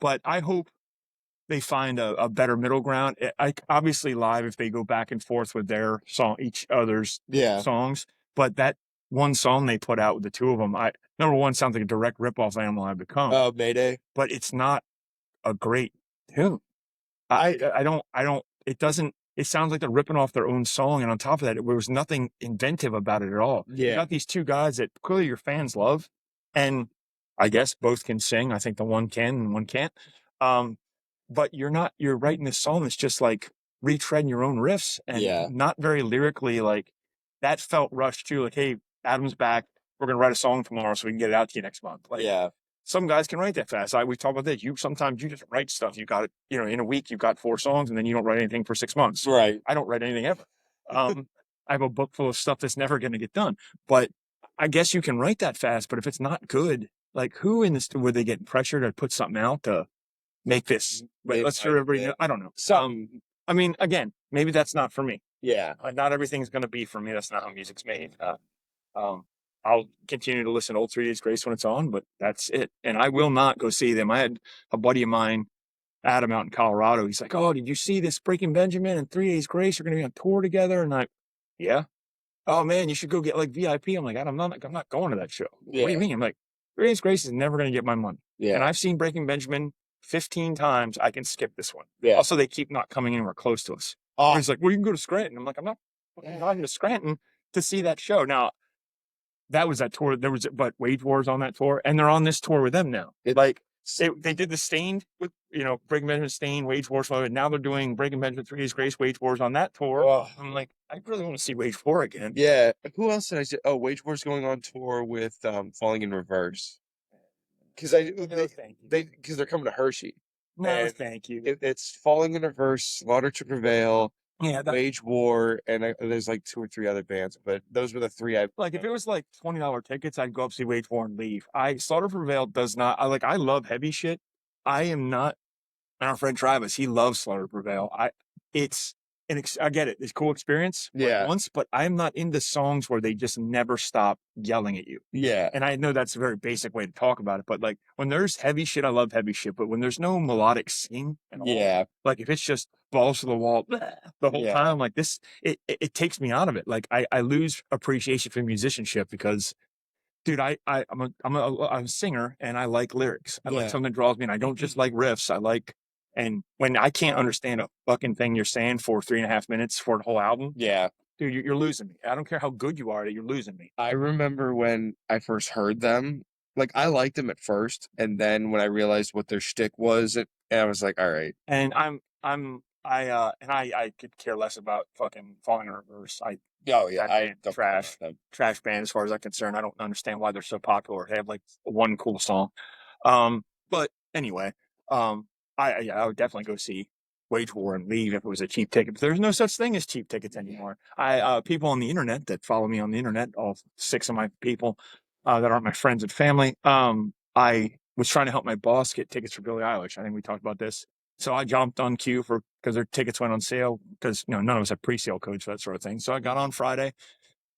S2: But I hope they find a better middle ground. Obviously live if they go back and forth with their song, each other's
S3: Yeah.
S2: songs. But that one song they put out with the two of them, number one sounds like a direct ripoff of Animal I've Become.
S3: Oh, Mayday.
S2: But it's not a great tune. I don't. It doesn't. It sounds like they're ripping off their own song, and on top of that, there was nothing inventive about it at all. You
S3: Yeah.
S2: got these two guys that clearly your fans love, and I guess both can sing. I think the one can and one can't. But you're writing this song that's just like retreading your own riffs and
S3: Yeah.
S2: not very lyrically. Like that felt rushed too. Like, hey, Adam's back. We're gonna write a song tomorrow so we can get it out to you next month. Like,
S3: Yeah.
S2: some guys can write that fast. We talk about this. Sometimes you just write stuff. You got it, in a week you've got 4 songs and then you don't write anything for 6 months.
S3: Right.
S2: I don't write anything ever. I have a book full of stuff that's never going to get done. But I guess you can write that fast, but if it's not good, like who in this would they get pressure to put something out to make this? Let's sure everybody know. I don't know. I mean, again, maybe that's not for me.
S3: Yeah.
S2: Not everything's going to be for me. That's not how music's made. I'll continue to listen to Old 3 Days Grace when it's on, but that's it. And I will not go see them. I had a buddy of mine, Adam, out in Colorado. He's like, "Oh, did you see this Breaking Benjamin and 3 Days Grace? You're going to be on tour together." And yeah. "Oh man, you should go get like VIP." I'm like, I'm not going to that show.
S3: Yeah.
S2: What do you mean? I'm like, 3 Days Grace is never going to get my money.
S3: Yeah.
S2: And I've seen Breaking Benjamin 15 times. I can skip this one.
S3: Yeah.
S2: Also, they keep not coming anywhere close to us.
S3: Oh.
S2: He's like, "Well, you can go to Scranton." I'm like, I'm not going to Scranton to see that show. Now, that was that tour. But Wage War's on that tour, and they're on this tour with them now. They did the Stained with, Breaking Benjamin, Stained, Wage War. And now they're doing Breaking Benjamin, 3 Days Grace, Wage War's on that tour.
S3: Oh.
S2: I'm like, I really want to see Wage War again.
S3: Yeah. Who else did I say? Oh, Wage War's going on tour with Falling in Reverse. Because they're coming to Hershey.
S2: No, thank you.
S3: It's Falling in Reverse, Slaughter to Prevail,
S2: Yeah,
S3: Wage War, and there's like 2 or 3 other bands, but those were the 3 I
S2: like. If it was like $20 tickets, I'd go up see Wage War and leave. Slaughter to Prevail does not. I love heavy shit. I am not. And our friend Travis, he loves Slaughter to Prevail. I get it. It's a cool experience once, but I'm not into songs where they just never stop yelling at you.
S3: Yeah.
S2: And I know that's a very basic way to talk about it, but like when there's heavy shit, I love heavy shit. But when there's no melodic sing at all, like if it's just balls to the wall the whole time, like this, it takes me out of it. Like I lose appreciation for musicianship because, dude, I'm a singer and I like lyrics. I like something that draws me, and I don't just like riffs. And when I can't understand a fucking thing you're saying for 3.5 minutes for the whole album, dude, you're losing me. I don't care how good you are, you're losing me.
S3: I remember when I first heard them, like I liked them at first, and then when I realized what their shtick was, and I was like, all right.
S2: And I could care less about fucking Falling in Reverse. I trash band as far as I'm concerned. I don't understand why they're so popular. They have like one cool song. But anyway, I would definitely go see Wage War and leave if it was a cheap ticket. But there's no such thing as cheap tickets anymore. People on the internet that follow me on the internet, all 6 of my people that aren't my friends and family. I was trying to help my boss get tickets for Billie Eilish. I think we talked about this. So I jumped on queue because their tickets went on sale because none of us have pre-sale codes for that sort of thing. So I got on Friday,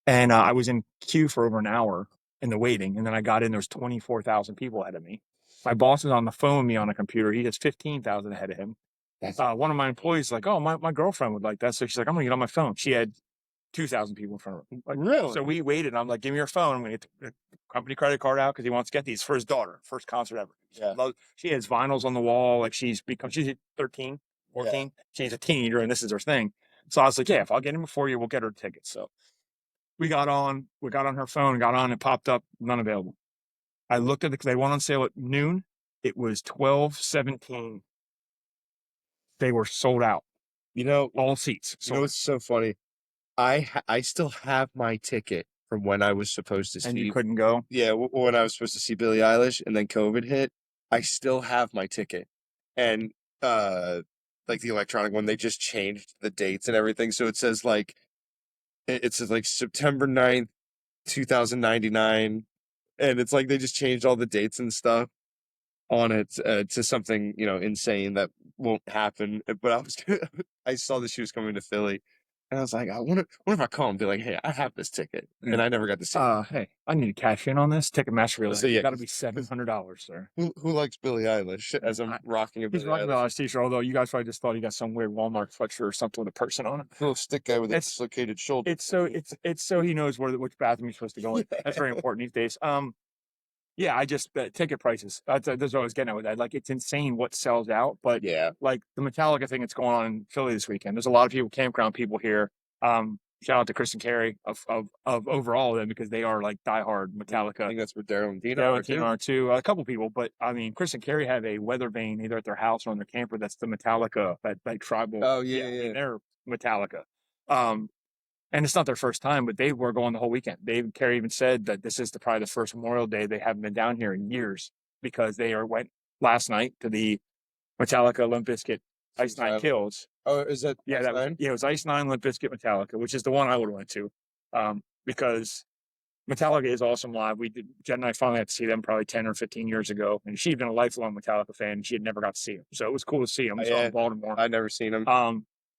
S2: and I was in queue for over an hour in the waiting, and then I got in. There's 24,000 people ahead of me. My boss is on the phone with me on a computer. He has 15,000 ahead of him. One of my employees is like, "Oh, my girlfriend would like that." So she's like, "I'm going to get on my phone." She had 2,000 people in front of her.
S3: Like, really?
S2: So we waited. I'm like, "Give me your phone. I'm going to get the company credit card out," because he wants to get these for his daughter. First concert ever.
S3: Yeah.
S2: She has vinyls on the wall. Like she's 13, 14. She's a teenager, and this is her thing. So I was like, "Yeah, if I'll get him before you, we'll get her tickets." So we got on her phone, got on, it popped up, none available. I looked at it because they went on sale at noon. It was 12:17. They were sold out. All seats
S3: You know
S2: sold out.
S3: what's so funny? I still have my ticket from when I was supposed to
S2: And you
S3: see.
S2: couldn't go.
S3: Yeah, when I was supposed to see Billie Eilish, and then COVID hit. I still have my ticket, and like the electronic one, they just changed the dates and everything. So it says like it says like September 9th, 2099, and it's like they just changed all the dates and stuff on it to something insane that won't happen. But I saw that she was coming to Philly, and I was like, I wonder if I call and be like, hey, I have this ticket,
S2: Yeah.
S3: and I never got to see it.
S2: Hey, I need to cash in on this. Ticketmaster realized
S3: So
S2: you
S3: yeah,
S2: got to be $700, sir.
S3: who likes Billie Eilish as I'm rocking a
S2: He's
S3: Billie
S2: rocking the
S3: Eilish
S2: last t-shirt, although you guys probably just thought he got some weird Walmart sweatshirt or something with a person on it.
S3: little stick guy with a
S2: It's
S3: dislocated shoulder.
S2: it's so he knows which bathroom he's supposed to go in.
S3: Yeah.
S2: That's very important these days. Yeah, I just ticket prices. That's what I was getting at with that. Like, it's insane what sells out, but
S3: Yeah,
S2: like the Metallica thing that's going on in Philly this weekend. There's a lot of people, campground people here. Shout out to Chris and Carrie of overall of them because they are like diehard
S3: I
S2: Metallica.
S3: think that's where Daryl and Dina
S2: Daryl
S3: are
S2: and Tina
S3: too.
S2: are too. A couple people, but I mean, Chris and Carrie have a weather vane either at their house or on their camper. That's the Metallica, that tribal.
S3: Oh yeah,
S2: I
S3: yeah,
S2: mean, they're Metallica. Um, and it's not their first time, but they were going the whole weekend. Dave Carey even said that this is probably the first Memorial Day they haven't been down here in years because went last night to the Metallica Limp Bizkit Ice Nine Kills.
S3: Oh, is that
S2: Yeah,
S3: Ice
S2: that was
S3: Nine?
S2: it was Ice Nine Limp Bizkit Metallica, which is the one I would have went to, because Metallica is awesome live. We did Jen and I finally had to see them probably 10 or 15 years ago, and she'd been a lifelong Metallica fan, and she had never got to see them, so it was cool to see them. We saw them
S3: Yeah,
S2: in Baltimore.
S3: I've never seen them.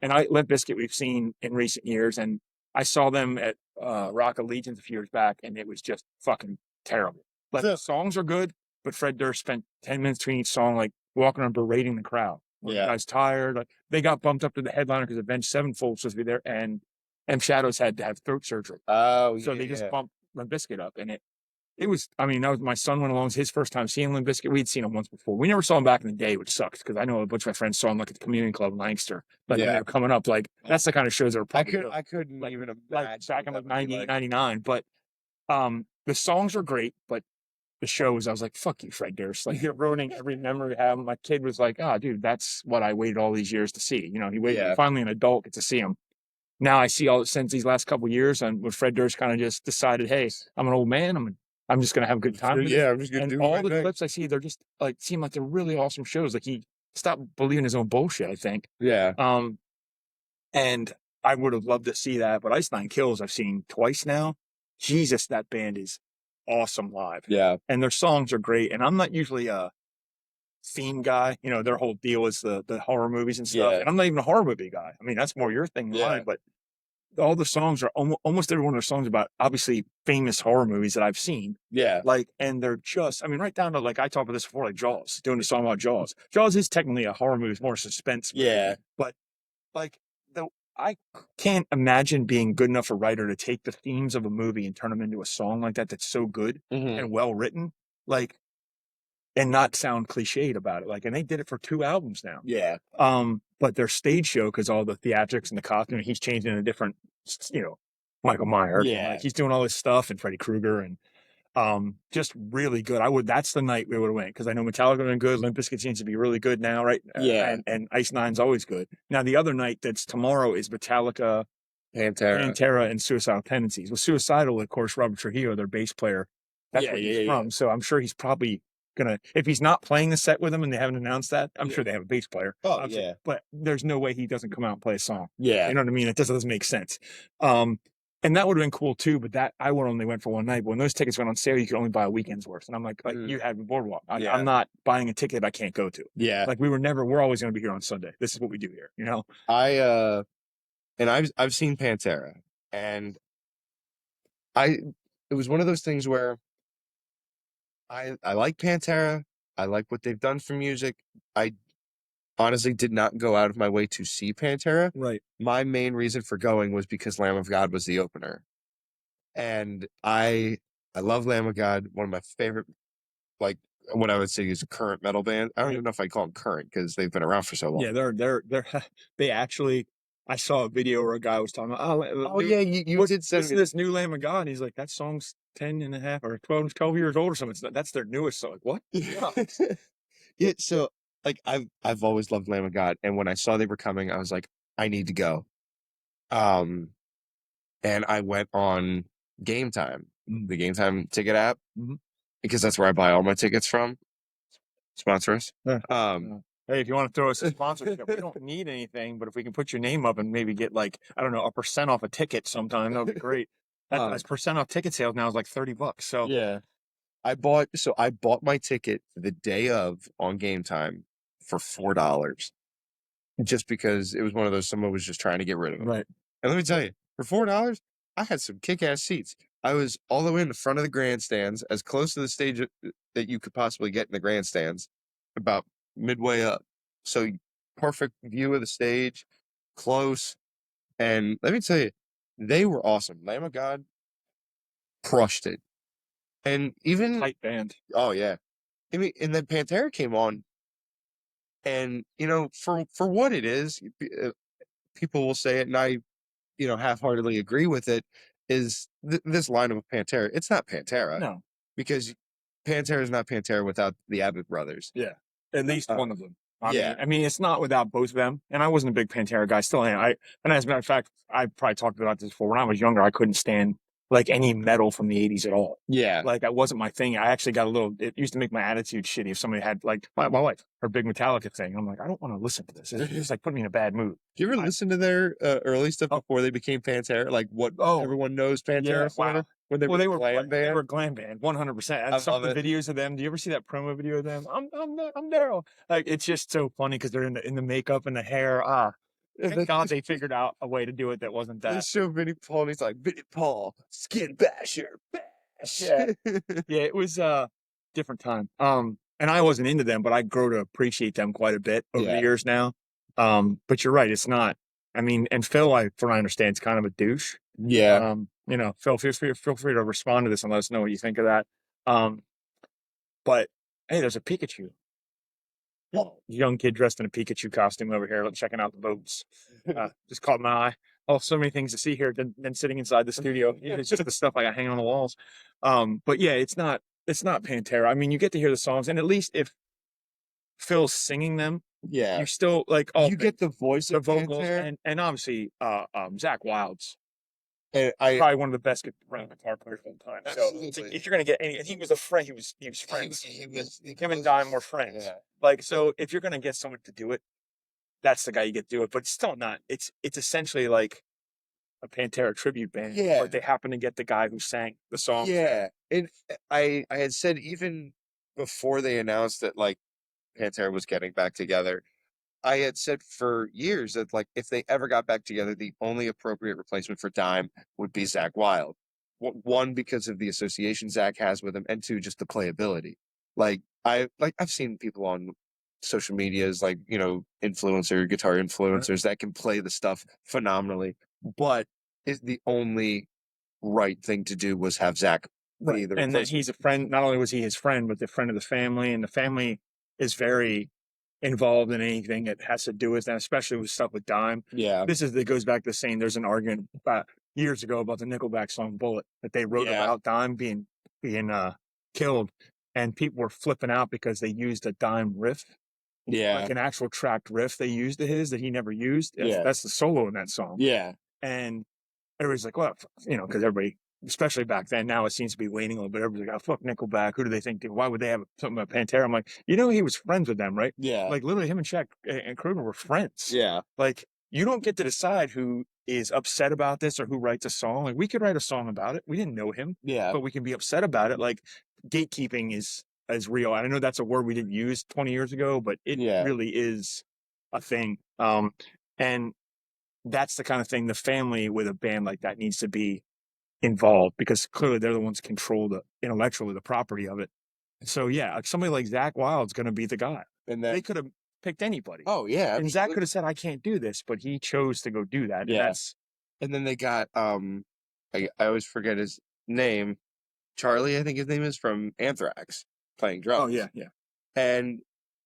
S2: And Limp Bizkit we've seen in recent years, and I saw them at Rock of Legions a few years back, and it was just fucking terrible. Like, the songs are good, but Fred Durst spent 10 minutes between each song, like walking around berating the crowd. Like, the guy's tired. Like, they got bumped up to the headliner because Avenged Sevenfold was supposed to be there, and M Shadows had to have throat surgery,
S3: Oh
S2: so
S3: yeah,
S2: they just
S3: yeah.
S2: bumped Limp Bizkit up, and it was, I mean, that was my son went along. It was his first time seeing Limp Bizkit. We'd seen him once before. We never saw him back in the day, which sucks because I know a bunch of my friends saw him like at the community club in Lancaster. Like, when they were coming up, like that's the kind of shows that were probably good.
S3: I couldn't
S2: Like,
S3: even imagine
S2: back in
S3: what
S2: like
S3: that would be
S2: 98,
S3: like.
S2: 99. But the songs are great, but the shows, I was like, fuck you, Fred Durst. Like, you're ruining every memory I have. My kid was like, oh, dude, that's what I waited all these years to see. You know, he waited
S3: Yeah.
S2: finally an adult get to see him. Now I see all since these last couple of years, and when Fred Durst kind of just decided, hey, I'm an old man. I'm just gonna have a good time.
S3: Yeah, I'm just gonna
S2: And
S3: do
S2: all
S3: my
S2: the
S3: thing.
S2: clips I see, they're just like seem like they're really awesome shows. Like, he stopped believing his own bullshit, I think.
S3: Yeah,
S2: And I would have loved to see that, but Ice Nine Kills I've seen twice now. Jesus, that band is awesome live.
S3: yeah,
S2: And their songs are great. And I'm not usually a theme guy. You know, their whole deal is the horror movies and stuff.
S3: Yeah.
S2: And I'm not even a horror movie guy. I mean, that's more your thing than
S3: Yeah.
S2: mine. But all the songs are almost every one of their songs about obviously famous horror movies that I've seen.
S3: yeah,
S2: Like, and they're just, I mean, right down to, like, I talked about this before, like Jaws, doing a song about Jaws. Jaws is technically a horror movie, it's more suspense movie.
S3: Yeah.
S2: But like, the I can't imagine being good enough a writer to take the themes of a movie and turn them into a song like that that's so good
S3: Mhm.
S2: and well written, like, and not sound cliched about it. Like, and they did it for 2 albums now.
S3: Yeah.
S2: But their stage show, because all the theatrics and the costume, he's changing a different, Michael Myers.
S3: Yeah.
S2: Like, he's doing all this stuff, and Freddy Krueger, and just really good. That's the night we would have went, because I know Metallica been good. Limp Bizkit seems to be really good now, right?
S3: Yeah.
S2: And Ice Nine's always good. Now the other night that's tomorrow is Metallica,
S3: Pantera.
S2: and Suicidal Tendencies. Well, Suicidal, of course, Robert Trujillo, their bass player. That's where he's from. So I'm sure he's probably gonna, if he's not playing the set with them and they haven't announced that, I'm sure they have a bass player.
S3: Oh, yeah.
S2: But there's no way he doesn't come out and play a song.
S3: Yeah.
S2: You know what I mean? It just doesn't make sense. And that would have been cool too, but that I would only went for one night. But when those tickets went on sale, you could only buy a weekend's worth. And I'm like you had the boardwalk. I'm not buying a ticket I can't go to.
S3: Yeah.
S2: Like, we're always going to be here on Sunday. This is what we do here, you know?
S3: I've seen Pantera, and it was one of those things where I like Pantera. I like what they've done for music. I honestly did not go out of my way to see Pantera.
S2: Right.
S3: My main reason for going was because Lamb of God was the opener. And I love Lamb of God, one of my favorite, like, what I would say is a current metal band. I don't even know if I call them current because they've been around for so long.
S2: Yeah, they actually I saw a video where a guy was talking about,
S3: Oh yeah, you did send
S2: listen
S3: me.
S2: to this new Lamb of God. And he's like, that song's 10 and a half or 12 years old or something. That's their newest song. Like, what? No.
S3: Yeah, so like I've always loved Lamb of God, and when I saw they were coming, I was like, I need to go. Um, and I went on Game Time, the Game Time ticket app,
S2: Mhm.
S3: because that's where I buy all my tickets from. Sponsor us.
S2: Yeah.
S3: Um,
S2: Hey, if you want to throw us a sponsorship, we don't need anything, but if we can put your name up and maybe get like, I don't know, a percent off a ticket sometime, that would be great. That's percent off ticket sales now is like $30. So
S3: yeah, I bought my ticket the day of on Game Time for $4, just because it was one of those someone was just trying to get rid of them.
S2: right.
S3: And let me tell you, for $4, I had some kick-ass seats. I was all the way in the front of the grandstands, as close to the stage that you could possibly get in the grandstands, about midway up. So perfect view of the stage, close. And let me tell you, they were awesome. Lamb of God crushed it. And even,
S2: Tight band.
S3: oh yeah. I mean, and then Pantera came on, and for what it is, people will say it, and I half-heartedly agree with it, is this lineup of Pantera. It's not Pantera,
S2: No.
S3: because Pantera is not Pantera without the Abbott brothers.
S2: Yeah. At least
S3: Uh,
S2: one of them.
S3: yeah,
S2: I mean, it's not without both of them. And I wasn't a big Pantera guy, still am. And as a matter of fact, I probably talked about this before. When I was younger, I couldn't stand like any metal from the 80s at all.
S3: yeah.
S2: Like that wasn't my thing. I actually got a little, it used to make my attitude shitty if somebody had like my wife, her big Metallica thing. I'm like, I don't want to listen to this. It's just like putting me in a bad mood.
S3: Do you ever
S2: I,
S3: listen to their early stuff
S2: oh,
S3: before they became Pantera? Like what
S2: oh,
S3: everyone knows
S2: yeah.
S3: Pantera for,
S2: Wow.
S3: when they
S2: Well,
S3: were a glam
S2: they were
S3: band?
S2: a glam band, 100%. And
S3: I
S2: some
S3: love
S2: of the
S3: it.
S2: videos of them. Do you ever see that promo video of them? I'm Daryl. Like it's just so funny because they're in the makeup and the hair.
S3: And
S2: Thank
S3: then
S2: God they figured out a way to do it that wasn't
S3: they
S2: that.
S3: show Vinnie Paul, and he's like, Vinnie Paul, skin basher, bash.
S2: Yeah, yeah. It was a different time. And I wasn't into them, but I grow to appreciate them quite a bit over the
S3: Yeah,
S2: years now. But you're right. It's not. I mean, and Phil, from what I understand, is kind of a douche.
S3: yeah,
S2: Phil, feel free to respond to this and let us know what you think of that. Um, But hey, there's a Pikachu. Young kid dressed in a Pikachu costume over here, checking out the boats. Just caught my eye. Oh, so many things to see here than sitting inside the studio. It's just the stuff I got hanging on the walls. But yeah, it's not Pantera. I mean, you get to hear the songs, and at least if Phil's singing them,
S3: yeah.
S2: you still like
S3: You get the voice
S2: the
S3: of
S2: vocals
S3: Pantera,
S2: and obviously Zach Wilde's
S3: and I
S2: probably one of the best guitar players of all time. So
S3: absolutely.
S2: if you're gonna get any, he was a friend. He was friends.
S3: He was the
S2: Him and Dime were
S3: closest.
S2: friends.
S3: Yeah.
S2: Like so, if you're gonna get someone to do it, that's the guy you get to do it. But it's still not. It's essentially like a Pantera tribute band,
S3: Yeah,
S2: but they happen to get the guy who sang the songs.
S3: yeah. And I had said, even before they announced that, like, Pantera was getting back together, I had said for years that, like, if they ever got back together, the only appropriate replacement for Dime would be Zach Wild. One, because of the association Zach has with him, and two, just the playability. I've seen people on social medias, like, guitar
S2: Right.
S3: influencers that can play the stuff phenomenally, but the only right thing to do was have Zach
S2: Right.
S3: be the
S2: And that
S3: replacement.
S2: he's a friend. Not only was he his friend, but the friend of the family, and the family is very involved in anything that has to do with that, especially with stuff with Dime.
S3: Yeah,
S2: That goes back to saying there's an argument about years ago about the Nickelback song "Bullet" that they wrote
S3: yeah,
S2: about Dime being killed, and people were flipping out because they used a Dime riff,
S3: yeah,
S2: like an actual tracked riff they used of his that he never used.
S3: yeah,
S2: That's the solo in that song,
S3: yeah,
S2: and everybody's like, well, because everybody, especially back then, now it seems to be waning a little bit. Everybody's like, oh, fuck Nickelback. Who do they think? Why would they have something about Pantera? I'm like, he was friends with them, right?
S3: yeah,
S2: Like, literally, him and Shaq and Kruger were friends.
S3: yeah,
S2: Like, you don't get to decide who is upset about this or who writes a song. Like, we could write a song about it. We didn't know him,
S3: yeah,
S2: but we can be upset about it. Like, gatekeeping is real. I know that's a word we didn't use 20 years ago, but it
S3: yeah,
S2: really is a thing. And that's the kind of thing the family with a band like that needs to be involved because clearly they're the ones control the intellectually the property of it. So yeah, like somebody like Zach Wild's going to be the guy.
S3: and
S2: They
S3: that.
S2: could have picked anybody,
S3: Oh yeah,
S2: and Zach could
S3: absolutely.
S2: have said, "I can't do this," but he chose to go do that, and
S3: Yeah,
S2: that's
S3: and then they got I always forget his name. Charlie, I think his name is, from Anthrax, playing
S2: oh yeah,
S3: drums.
S2: yeah,
S3: And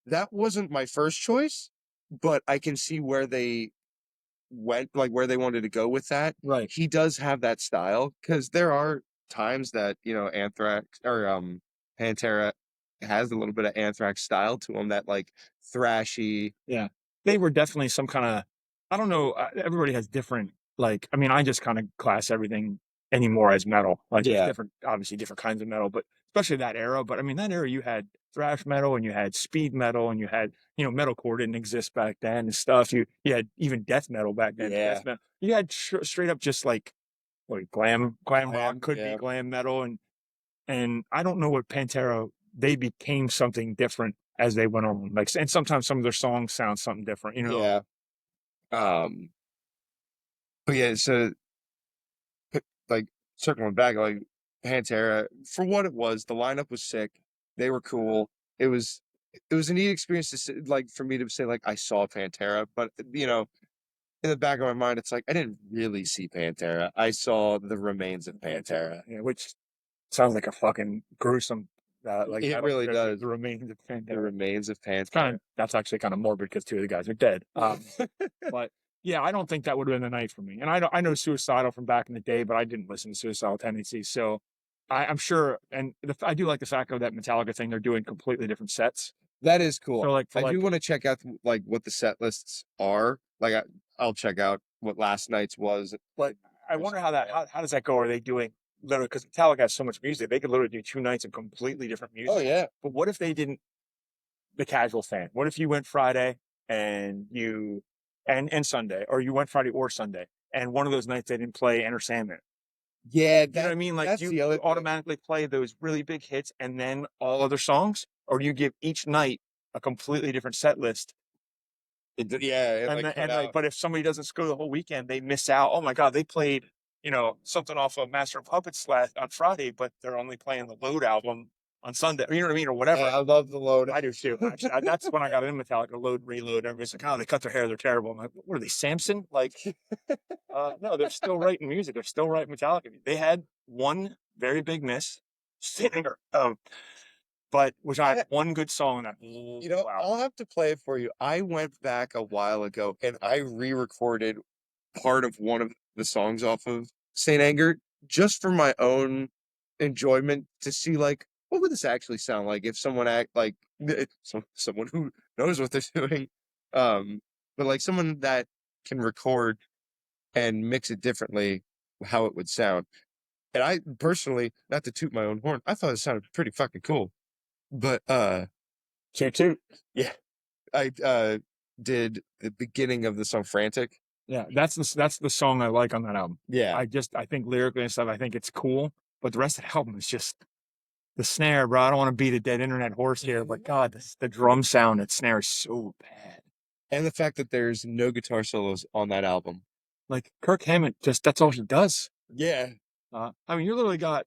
S3: that wasn't my first choice, but I can see where they went like where they wanted to go with that.
S2: Right.
S3: He does have that style because there are times that, you know, Anthrax or Pantera has a little bit of Anthrax style to him, that like thrashy.
S2: Yeah. They were definitely some kind of, I don't know. Everybody has different, like, I mean, I just kind of class everything anymore as metal. Like, there's
S3: Yeah.
S2: different, obviously different kinds of metal, but especially that era. But I mean, that era, you had thrash metal and you had speed metal and you had, metalcore didn't exist back then and stuff. You had even death metal back then.
S3: Yeah.
S2: Death metal. You had straight up just like, what, glam rock
S3: Glam,
S2: could be
S3: yeah.
S2: glam metal. And I don't know what Pantera, they became something different as they went on. Like, and sometimes some of their songs sound something different.
S3: Yeah. Um, but yeah, so like circling back, like Pantera, for what it was, the lineup was sick. They were cool. It was it was a neat experience to like for me to say like I saw Pantera, but you know, in the back of my mind, it's like I didn't really see Pantera. I saw the remains of Pantera.
S2: Yeah, which sounds like a fucking gruesome, like
S3: It
S2: metal
S3: really
S2: tribute,
S3: does.
S2: the remains of
S3: The
S2: Pantera.
S3: remains of
S2: It's kind
S3: Pantera.
S2: of, that's actually kind of morbid because two of the guys are dead. But yeah, I don't think that would have been the night for me. And I know Suicidal from back in the day, but I didn't listen to Suicidal Tendencies, so I'm sure. And I do like the fact of that Metallica thing. They're doing completely different sets.
S3: That is cool.
S2: So like for
S3: I do
S2: like,
S3: want to check out like what the set lists are. Like I'll check out what last night's was.
S2: but I wonder how does that go? Are they doing literally, because Metallica has so much music, they could literally do 2 nights of completely different
S3: Oh
S2: music.
S3: yeah.
S2: But what if they didn't? The casual fan. What if you went Friday and and Sunday, or you went Friday or Sunday, and one of those nights they didn't play Enter Sandman?
S3: Yeah,
S2: You know what I mean? Like,
S3: that's
S2: do
S3: the other
S2: you
S3: thing.
S2: automatically play those really big hits and then all other songs, or do you give each night a completely different set list?
S3: Yeah, and
S2: And
S3: like cut
S2: like,
S3: out.
S2: but if somebody doesn't go the whole weekend, they miss out. Oh my god, they played something off of Master of Puppets last on Friday, but they're only playing the Load album on Sunday. You know what I mean, or whatever.
S3: I love the load.
S2: I do too. Actually, that's when I got into Metallica. Load, reload. Everybody's like, "Oh, they cut their hair. They're terrible." I'm like, "What are they, Samson?" Like, no, they're still writing music. They're still writing Metallica. They had one very big miss, singer, but which I had one good song in that whole
S3: You know,
S2: album.
S3: I'll have to play it for you. I went back a while ago and I re-recorded part of one of the songs off of Saint Anger just for my own enjoyment to see like what would this actually sound like if someone act like someone who knows what they're doing, um, but like someone that can record and mix it differently, how it would sound. And I personally, not to toot my own horn, I thought it sounded pretty fucking cool. But
S2: Two, two.
S3: yeah, I did the beginning of the song Frantic.
S2: Yeah, that's the song I like on that album.
S3: Yeah.
S2: I think lyrically and stuff, I think it's cool, but the rest of the album is just the snare, bro. I don't want to beat a dead internet horse here, but God, the drum sound at snare is so bad.
S3: And the fact that there's no guitar solos on that album.
S2: Like Kirk Hammett, just that's all he does.
S3: Yeah.
S2: I mean, you literally got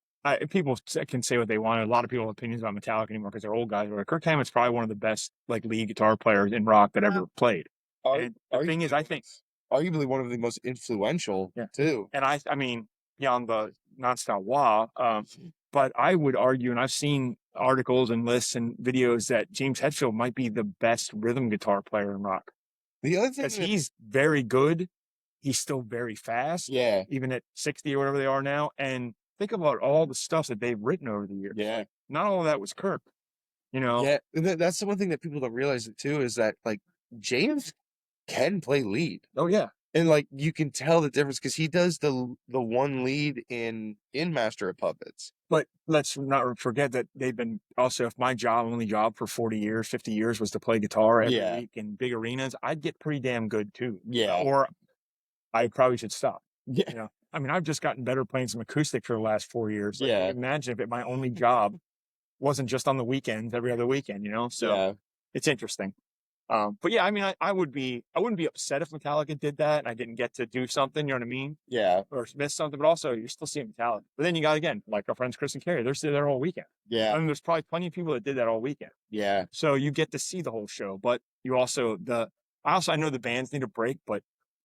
S2: people can say what they want. A lot of people have opinions about Metallica anymore because they're old guys. But Kirk Hammett's probably one of the best like lead guitar players in rock that ever played. And the thing is, I think
S3: Arguably one of the most influential
S2: yeah,
S3: too.
S2: and I mean beyond the nonstop wah, but I would argue, and I've seen articles and lists and videos that James Hetfield might be the best rhythm guitar player in rock
S3: The other thing
S2: because
S3: that,
S2: he's very good. He's still very fast,
S3: yeah,
S2: even at 60 or whatever they are now. And think about all the stuff that they've written over the years.
S3: yeah,
S2: Like, not all of that was Kirk, you know?
S3: yeah. That's the one thing that people don't realize it too is that like James can play lead.
S2: Oh, yeah.
S3: And like you can tell the difference because he does the one lead in Master of Puppets.
S2: But let's not forget that they've been also, if my only job for 40 years, 50 years was to play guitar every
S3: Yeah.
S2: week in big arenas, I'd get pretty damn good too.
S3: Yeah.
S2: Or I probably should stop.
S3: Yeah.
S2: You know, I mean, I've just gotten better playing some acoustic for the last 4 years. Like,
S3: Yeah.
S2: imagine if my only job wasn't just on the weekends, every other weekend, So
S3: Yeah.
S2: it's interesting. But yeah, I mean, I wouldn't be upset if Metallica did that and I didn't get to do something, you know what I mean?
S3: Yeah.
S2: Or miss something, but also you're still seeing Metallica. But then you got, again, like our friends Chris and Carrie, they're still there all weekend.
S3: Yeah.
S2: I mean, there's probably plenty of people that did that all weekend.
S3: Yeah.
S2: So you get to see the whole show, but you also, I know the bands need a break, but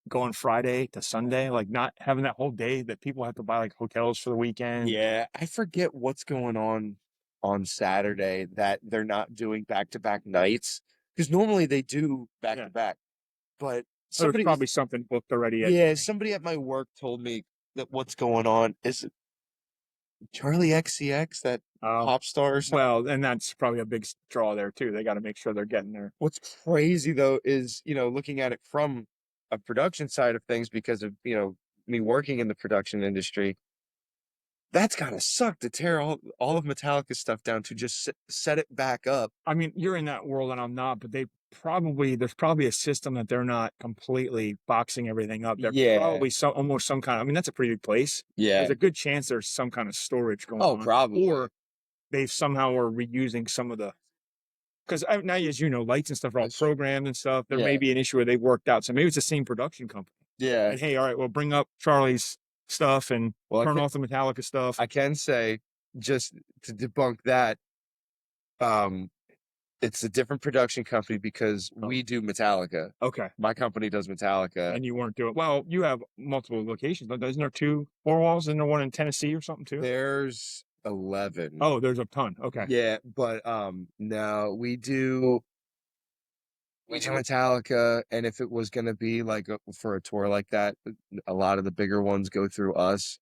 S2: going Friday to Sunday, like not having that whole day that people have to buy like hotels for the weekend.
S3: Yeah. I forget what's going on Saturday that they're not doing back-to-back nights because normally they do back-to-back. But
S2: There's probably something booked already.
S3: Yeah, somebody at my work told me that what's going on is it Charlie XCX, that pop star or something.
S2: Well, and that's probably a big draw there too. They got to make sure they're getting there.
S3: What's crazy though is, looking at it from a production side of things because of, me working in the production industry, that's gotta suck to tear all of Metallica's stuff down to just set it back up.
S2: I mean, you're in that world and I'm not, but there's probably a system that they're not completely boxing everything up. There's probably almost some kind of, I mean, that's a pretty big place.
S3: Yeah.
S2: There's a good chance there's some kind of storage going on.
S3: Probably.
S2: Or they somehow are reusing some of the, because now, as you know, lights and stuff are all programmed and stuff. There may be an issue where they worked out. So maybe it's the same production company.
S3: Yeah.
S2: And hey, all right, well, bring up Charlie's stuff and turn off the Metallica stuff.
S3: I can say, just to debunk that, it's a different production company because we do Metallica.
S2: Okay.
S3: My company does Metallica.
S2: And you weren't doing, well, you have multiple locations. Isn't there 2 4 walls? Isn't there one in Tennessee or something too?
S3: There's 11.
S2: Oh, there's a ton. Okay.
S3: Yeah, but no, we do Metallica, and if it was gonna be like for a tour like that, a lot of the bigger ones go through us.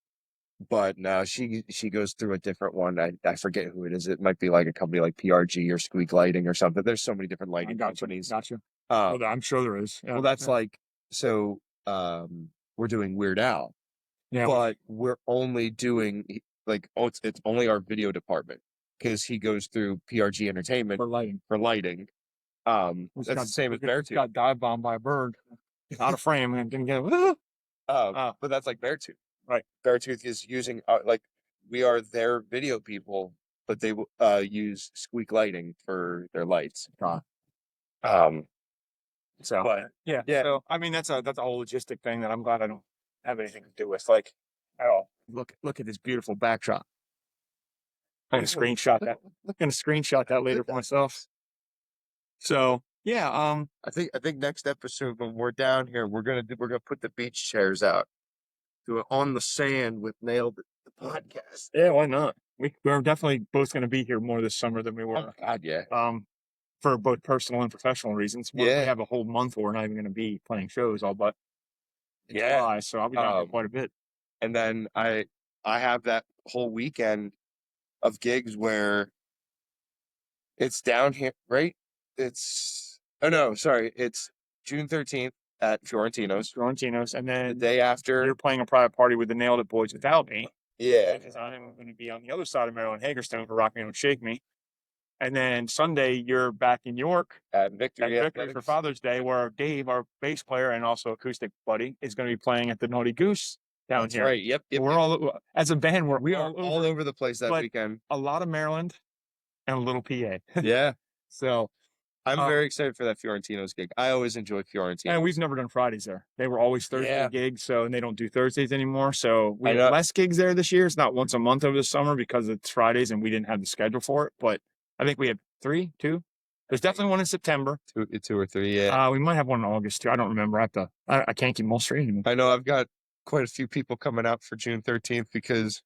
S3: But no, she goes through a different one. I forget who it is. It might be like a company like PRG or Squeak Lighting or something. There's so many different lighting companies.
S2: Gotcha. Well, I'm sure there is.
S3: Well, that's like so. We're doing Weird Al, but we're only doing like it's only our video department because he goes through PRG Entertainment
S2: for lighting.
S3: That's the same as Beartooth.
S2: Got dive bombed by a bird out of frame and didn't get it.
S3: But that's like Beartooth.
S2: Right.
S3: Beartooth is using we are their video people, but they use Squeak Lighting for their lights.
S2: So
S3: but,
S2: yeah. So I mean that's a whole logistic thing that I'm glad I don't have anything to do with like at all. Look at this beautiful backdrop. I'm gonna screenshot that. I'm gonna screenshot that later for myself. So yeah,
S3: I think next episode when we're down here, we're gonna put the beach chairs out. Do it on the sand with Nailed the podcast.
S2: Yeah, why not? We're definitely both gonna be here more this summer than we were.
S3: Oh God, yeah.
S2: For both personal and professional reasons. We have a whole month where we're not even gonna be playing shows all but July, so I'll be down here quite a bit.
S3: And then I have that whole weekend of gigs where it's down here, right? It's June 13th at Fiorentino's.
S2: And then
S3: the day after
S2: you're playing a private party with the Nailed It Boys without me.
S3: Yeah.
S2: Because I'm going to be on the other side of Maryland Hagerstown for Rock Me Don't Shake Me. And then Sunday you're back in York
S3: at Victory
S2: for Father's Day, where Dave, our bass player and also acoustic buddy, is going to be playing at the Naughty Goose down here.
S3: Right. Yep.
S2: We're all, as a band, we
S3: are all over the place that weekend.
S2: A lot of Maryland and a little PA.
S3: Yeah.
S2: So
S3: I'm very excited for that Fiorentino's gig. I always enjoy Fiorentino.
S2: And we've never done Fridays there. They were always Thursday gigs, and they don't do Thursdays anymore. So we have less gigs there this year. It's not once a month over the summer because it's Fridays and we didn't have the schedule for it. But I think we have 2. There's definitely one in September.
S3: 2 or 3, yeah.
S2: We might have one in August too. I don't remember. I can't keep them all straight anymore.
S3: I know I've got quite a few people coming out for June 13th because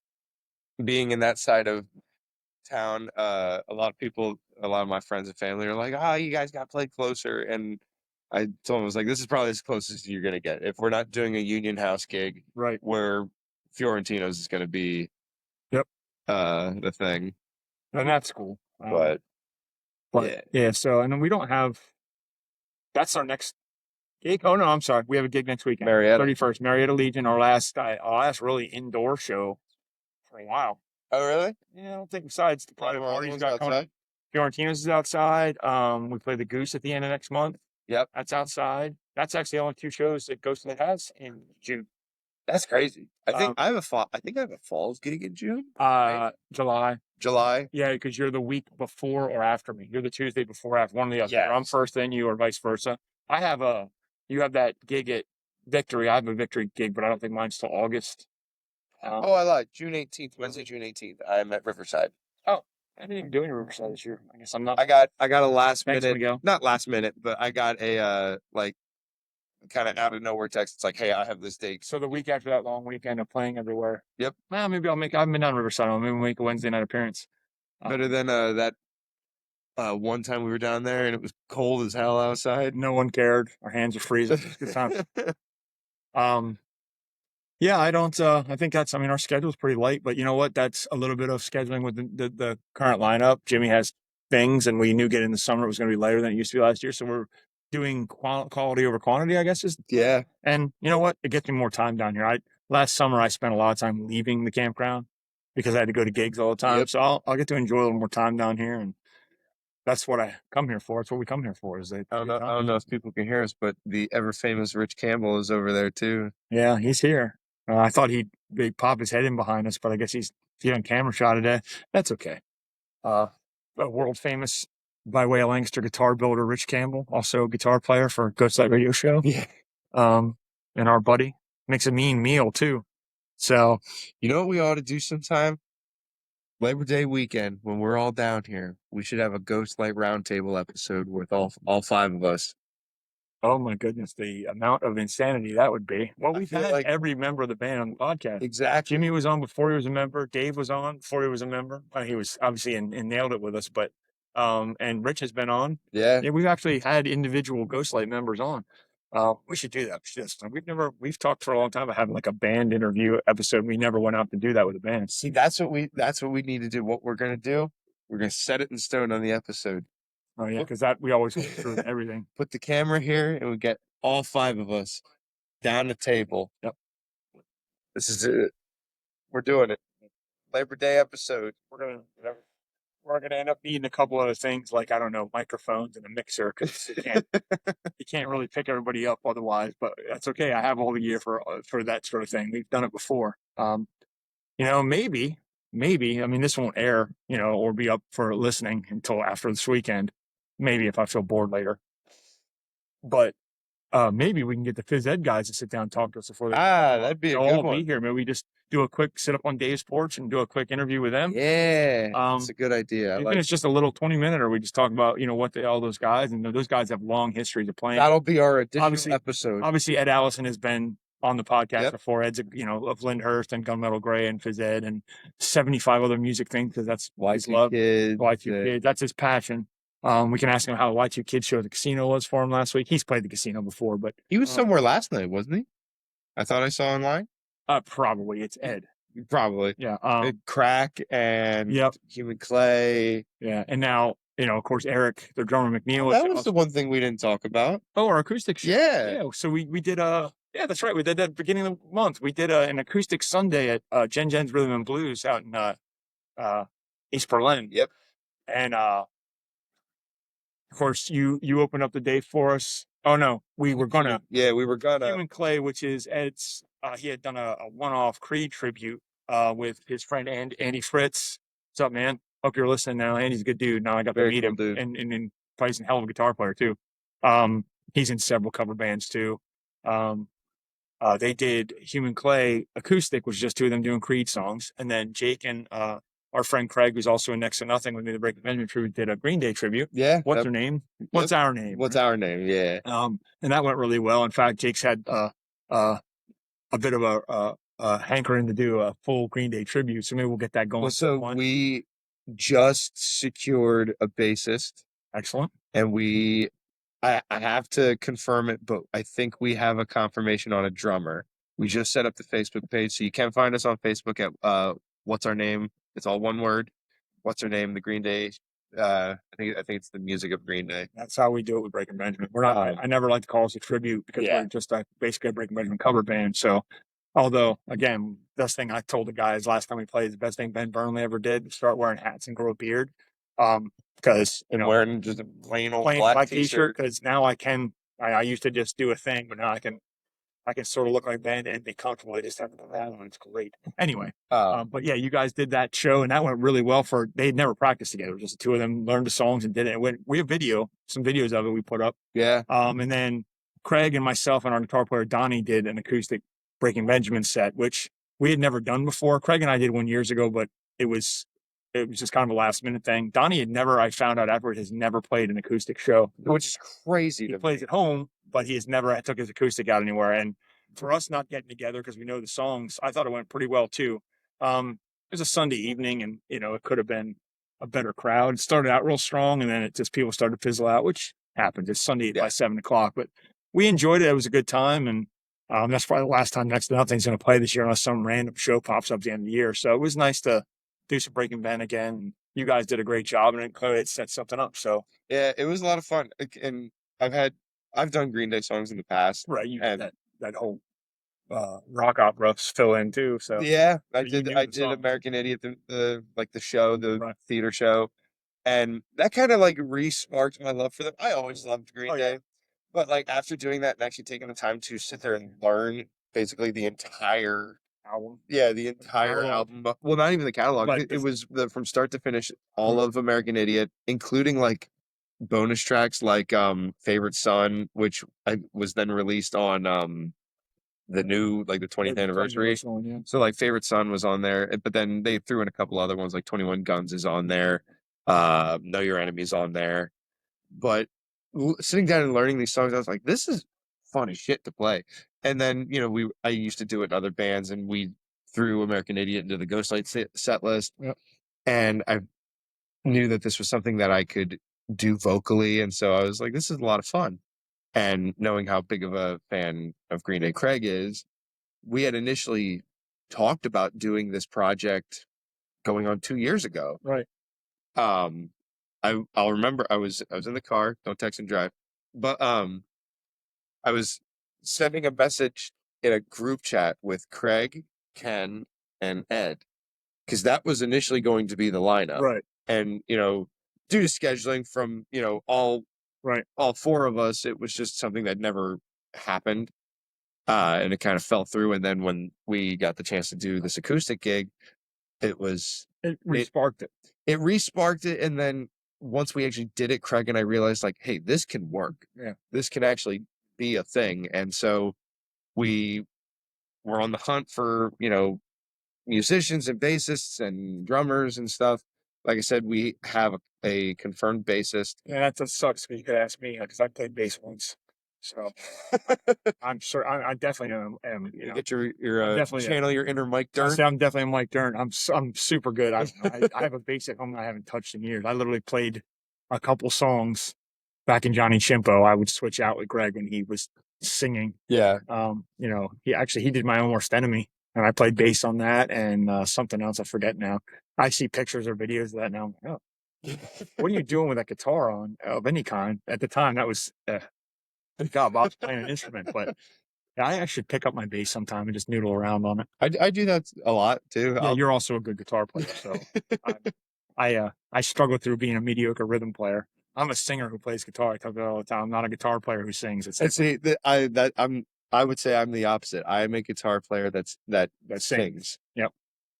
S3: being in that side of town, a lot of my friends and family are like, you guys got to play closer. And I told them, I was like, this is probably as close as you're going to get. If we're not doing a Union House gig,
S2: right,
S3: where Fiorentino's is going to be the thing.
S2: And that's cool.
S3: But
S2: yeah. So, and then we don't have, that's our next gig. Oh no, I'm sorry. We have a gig next weekend.
S3: Marietta.
S2: 31st, Marietta Legion, our last really indoor show for a while.
S3: Oh, really?
S2: Yeah, I don't think besides the private parties got outside. Fiorentino's is outside. We play the Goose at the end of next month.
S3: Yep.
S2: That's outside. That's actually the only 2 shows that Ghost in the has in June.
S3: That's crazy. I think I have a Falls gig in June.
S2: July. Yeah, because you're the week before or after me. You're the Tuesday before after one of the other. Yes. I'm first, then you, or vice versa. You have that gig at Victory. I have a Victory gig, but I don't think mine's till August.
S3: I lied. June 18th, Wednesday, June 18th. I'm at Riverside.
S2: Oh, I didn't even do any Riverside this year. I guess I'm not.
S3: I got a last minute, not last minute, but I got a kind of out of nowhere text. It's like, hey, I have this date.
S2: So the week after that long weekend of playing everywhere.
S3: Yep.
S2: Well, maybe I haven't been down Riverside. Maybe we'll make a Wednesday night appearance.
S3: Better than that one time we were down there and it was cold as hell outside.
S2: No one cared. Our hands are freezing. It's a good time. Um, yeah, I don't. I think that's. I mean, our schedule's pretty light, but you know what? That's a little bit of scheduling with the current lineup. Jimmy has things, and we knew getting the summer it was going to be later than it used to be last year. So we're doing quality over quantity, I guess.
S3: Yeah.
S2: And you know what? It gets me more time down here. Last summer I spent a lot of time leaving the campground because I had to go to gigs all the time.
S3: Yep.
S2: So I'll get to enjoy a little more time down here, and that's what I come here for. It's what we come here for. Is
S3: I don't know if people can hear us, but the ever famous Rich Campbell is over there too.
S2: Yeah, he's here. I thought he'd pop his head in behind us, but I guess he's on camera shot today. That's okay. A world famous by way of Lancaster guitar builder Rich Campbell, also a guitar player for Ghostlight Radio Show.
S3: Yeah.
S2: And our buddy makes a mean meal too. So
S3: you know what we ought to do sometime? Labor Day weekend, when we're all down here, we should have a Ghostlight Roundtable episode with all five of us.
S2: oh my goodness, the amount of insanity that would be. Well, we've had
S3: like
S2: every member of the band on the podcast.
S3: Exactly.
S2: Jimmy was on before he was a member. Dave was on before he was a member. He was obviously and nailed it with us, but and Rich has been on.
S3: Yeah.
S2: We've actually had individual Ghostlight members on. We should do that. We've talked for a long time about having like a band interview episode. We never went out to do that with a band.
S3: See, that's what we need to do. What we're gonna do, we're gonna set it in stone on the episode.
S2: Oh yeah, because that we always go through everything.
S3: Put the camera here and we get all five of us down the table.
S2: Yep.
S3: This is it. We're doing it. Labor Day episode.
S2: We're gonna end up needing a couple other things like I don't know, microphones and a mixer because you can't really pick everybody up otherwise. But that's okay. I have all the gear for that sort of thing. We've done it before. Maybe. I mean, this won't air, or be up for listening until after this weekend. Maybe if I feel bored later. But maybe we can get the phys ed guys to sit down and talk to us before they.
S3: That'd be a good one.
S2: Be here. Maybe we just do a quick sit up on Dave's porch and do a quick interview with them.
S3: Yeah, that's a good idea.
S2: Even it's just a little 20-minute, or we just talk about what all those guys, and those guys have long histories of playing.
S3: That'll be our additional episode.
S2: Obviously, Ed Allison has been on the podcast before. Ed's of Lyndhurst and Gunmetal Gray and phys ed and 75 other music things because that's his love. Y2 Kids, that's his passion. We can ask him how the Y2 Kids show at the casino was for him last week. He's played the casino before, but
S3: he was somewhere last night, wasn't he? I thought I saw online.
S2: Probably it's Ed.
S3: Probably,
S2: yeah.
S3: Crack and Human Clay.
S2: Yeah, and now of course Eric, the drummer McNeil.
S3: That was the one thing we didn't talk about.
S2: Oh, our acoustic show.
S3: Yeah.
S2: So we did yeah, that's right. We did that at the beginning of the month. We did an acoustic Sunday at Jen Jen's Rhythm and Blues out in East Berlin.
S3: Yep.
S2: And of course, you opened up the day for us. Oh no, we were gonna.
S3: Yeah, we were gonna.
S2: Human Clay, which is Ed's. He had done a one-off Creed tribute with his friend Andy Fritz. What's up, man? Hope you're listening now. Andy's a good dude. Now I got to meet him, and plays a hell of a guitar player too. He's in several cover bands too. They did Human Clay acoustic, which was just two of them doing Creed songs, and then Jake and our friend Craig, who's also in Next to Nothing with me, the Breaking Benjamin tribute, did a Green Day tribute.
S3: Yeah.
S2: What's her name? What's our name?
S3: What's our name? Yeah.
S2: And that went really well. In fact, Jake's had a bit of a hankering to do a full Green Day tribute, so maybe we'll get that going.
S3: Well, so we just secured a bassist.
S2: Excellent.
S3: And I have to confirm it, but I think we have a confirmation on a drummer. We just set up the Facebook page, so you can find us on Facebook at What's Our Name. It's all one word. What's Her Name? The Green Day. I think it's the music of Green Day.
S2: That's how we do it with Breaking Benjamin. We're not. I never like to call us a tribute because we're just basically a Breaking Benjamin cover band. So, although again, best thing I told the guys last time we played, the best thing Ben Burnley ever did, start wearing hats and grow a beard. Because
S3: wearing just a plain old black t-shirt.
S2: Because now I used to just do a thing, but now I can sort of look like Ben and be comfortable. I just have to do that, and it's great. Anyway, but yeah, you guys did that show, and that went really well. They had never practiced together. Just the two of them learned the songs and did it. We have some videos of it we put up.
S3: Yeah.
S2: And then Craig and myself and our guitar player Donnie did an acoustic Breaking Benjamin set, which we had never done before. Craig and I did one years ago, but it was just kind of a last minute thing. Donnie I found out afterwards, has never played an acoustic show.
S3: Which is crazy.
S2: He plays at home, but he has never took his acoustic out anywhere. And for us not getting together because we know the songs, I thought it went pretty well too. It was a Sunday evening, and it could have been a better crowd. It started out real strong, and then it just people started to fizzle out, which happened. It's Sunday by 7 o'clock, but we enjoyed it. It was a good time, and that's probably the last time next to nothing's going to play this year unless some random show pops up at the end of the year. So it was nice to do some breaking band again. You guys did a great job, and it set something up. So
S3: Yeah, it was a lot of fun. And I've done Green Day songs in the past.
S2: right, you did
S3: And
S2: that whole rock opera fill in too. So
S3: yeah,
S2: you knew
S3: I
S2: the
S3: did
S2: songs.
S3: American Idiot, the show, the
S2: Right.
S3: theater show. And that kind of like re-sparked my love for them. I always loved Green
S2: Oh yeah.
S3: Day. But like after doing that and actually taking the time to sit there and learn basically the entire
S2: Album.
S3: yeah, the entire
S2: Catalog.
S3: album. Well, not even the catalog.
S2: But
S3: It was from start to finish, all
S2: Mhm.
S3: of American Idiot, including like bonus tracks like Favorite Son, which I was then released on the new like the 20th anniversary.
S2: One, yeah.
S3: So like Favorite Son was on there, but then they threw in a couple other ones like 21 Guns is on there. Know Your Enemy's on there. But sitting down and learning these songs, I was like, this is fun as shit to play. And then, I used to do it in other bands, and we threw American Idiot into the Ghostlight set list.
S2: Yep.
S3: And I knew that this was something that I could do vocally. And so I was like, this is a lot of fun. And knowing how big of a fan of Green Day Craig is, we had initially talked about doing this project going on 2 years ago.
S2: Right.
S3: Um, I'll remember I was in the car, don't text and drive, but I was sending a message in a group chat with Craig, Ken, and Ed because that was initially going to be the lineup,
S2: Right.
S3: and due to scheduling from
S2: Right.
S3: all four of us, it was just something that never happened, and it kind of fell through. And then when we got the chance to do this acoustic gig, it was
S2: It re-sparked it.
S3: it re-sparked it. And then once we actually did it, Craig and I realized like, hey, this can work.
S2: Yeah.
S3: This can actually be a thing. And so we were on the hunt for, musicians and bassists and drummers and stuff. Like I said, we have a confirmed bassist.
S2: Yeah, that just sucks because you could ask me because I played bass once. So I'm sure I definitely am
S3: You get your
S2: definitely
S3: channel your inner Mike
S2: I
S3: Dirnt.
S2: say I'm definitely Mike Dern. I'm super good. I have a bass at home I haven't touched in years. I literally played a couple songs back in Johnny Chimpo. I would switch out with Greg when he was singing.
S3: Yeah.
S2: He did My Own Worst Enemy, and I played bass on that and something else I forget now. I see pictures or videos of that now. I'm like, oh, what are you doing with that guitar on of any kind? At the time, that was God, Bob's playing an instrument, but I should pick up my bass sometime and just noodle around on it.
S3: I do that a lot too.
S2: Yeah, you're also a good guitar player, so I struggle through being a mediocre rhythm player. I'm a singer who plays guitar. I tell people all the time. I'm not a guitar player who sings. It's
S3: And see, I would say I'm the opposite. I am a guitar player that sings.
S2: Yep.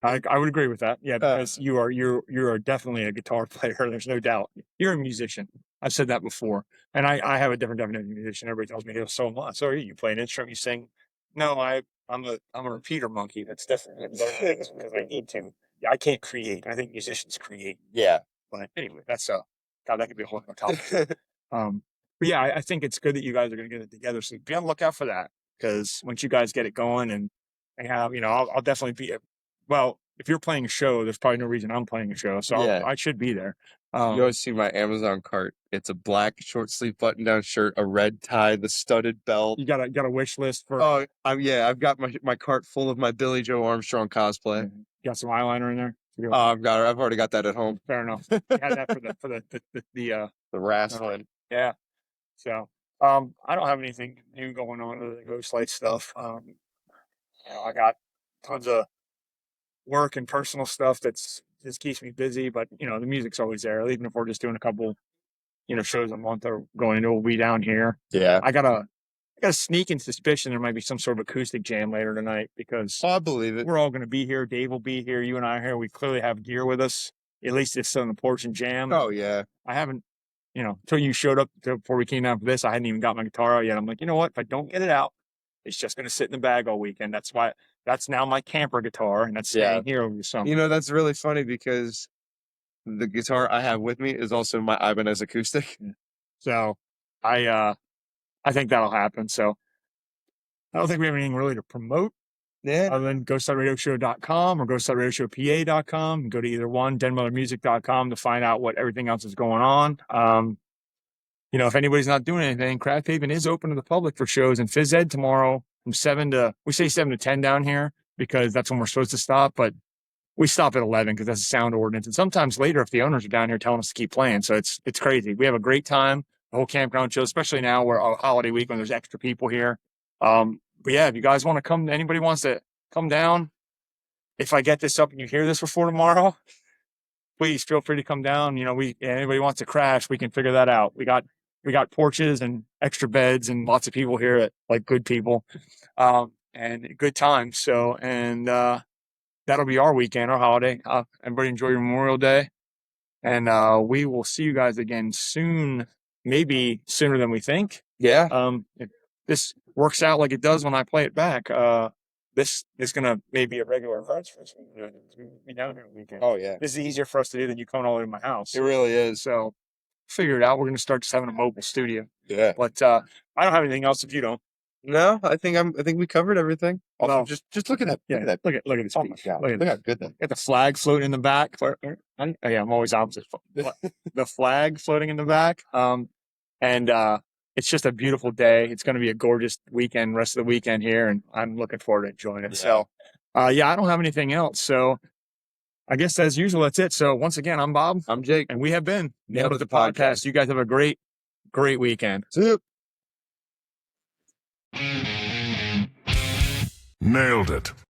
S2: I would agree with that. Yeah, because you are definitely a guitar player. There's no doubt. You're a musician. I've said that before, and I have a different definition of musician. Everybody tells me, "Oh, so am I." So are you. You play an instrument, you sing. No, I'm a repeater monkey. That's different. Because I need to. I can't create. I think musicians create.
S3: Yeah.
S2: But anyway, that's God, that could be a whole other topic. But yeah, I think it's good that you guys are going to get it together. So be on the lookout for that because once you guys get it going and have, I'll definitely be. Well, if you're playing a show, there's probably no reason I'm playing a show, so
S3: Yeah.
S2: I should be there.
S3: You always see my Amazon cart. It's a black short sleeve button down shirt, a red tie, the studded belt.
S2: You got a wish list for?
S3: Oh, I've got my cart full of my Billy Joe Armstrong cosplay.
S2: You got some eyeliner in there?
S3: I've already got that at home.
S2: Fair enough. You had that for
S3: The wrestling.
S2: Yeah. So I don't have anything new going on other than Ghostlight stuff. I got tons of work and personal stuff that's just keeps me busy, but the music's always there. Even if we're just doing a couple, shows a month or going to a we down here.
S3: Yeah.
S2: I got a sneaking suspicion there might be some sort of acoustic jam later tonight because
S3: I believe it.
S2: we're all going to be here. Dave will be here. You and I are here. We clearly have gear with us. At least it's on the porch and jam.
S3: Oh yeah.
S2: I haven't, until you showed up before we came down for this, I hadn't even got my guitar out yet. I'm like, you know what? If I don't get it out, it's just going to sit in the bag all weekend. That's now my camper guitar, and that's staying here over the summer.
S3: That's really funny because the guitar I have with me is also my Ibanez acoustic.
S2: So I think that'll happen. So I don't think we have anything really to promote.
S3: Yeah.
S2: Other than ghoststarradioshow.com or ghoststarradioshowpa.com. Go to either one, denmillermusic.com to find out what everything else is going on. If anybody's not doing anything, Craft Haven is open to the public for shows, and Phys Ed tomorrow from 7 to 10 down here because that's when we're supposed to stop, but we stop at 11 because that's a sound ordinance. And sometimes later, if the owners are down here telling us to keep playing. So it's crazy. We have a great time. The whole campground show, especially now we're a holiday week when there's extra people here. But yeah, if you guys want to come, anybody wants to come down, if I get this up and you hear this before tomorrow, please feel free to come down. Anybody wants to crash, we can figure that out. We got porches and extra beds and lots of people here like good people, and good times. So, that'll be our weekend, our holiday. Everybody enjoy your Memorial Day. And we will see you guys again soon, maybe sooner than we think.
S3: Yeah.
S2: If this works out like it does when I play it back, this is going to maybe a regular occurrence for us. We'll be down here on the weekend.
S3: Oh, yeah.
S2: This is easier for us to do than you coming all the way to my house.
S3: It really is.
S2: So figure it out. We're going to start just having a mobile studio.
S3: Yeah.
S2: But I don't have anything else if you don't.
S3: No, I think we covered everything. Also,
S2: Well,
S3: just look at that.
S2: Yeah,
S3: Look at that.
S2: look at this
S3: Oh my
S2: piece.
S3: God.
S2: Look at
S3: Look how good that.
S2: Got the flag floating in the back. Yeah, I'm always opposite. The flag floating in the back. And it's just a beautiful day. It's going to be a gorgeous weekend, rest of the weekend here, and I'm looking forward to enjoying it.
S3: Yeah.
S2: So, I don't have anything else. So, I guess as usual, that's it. So, once again, I'm Bob.
S3: I'm Jake.
S2: And we have been
S3: Nailed It,
S2: the
S3: the podcast.
S2: You guys have a great weekend.
S3: See you.
S1: Nailed it.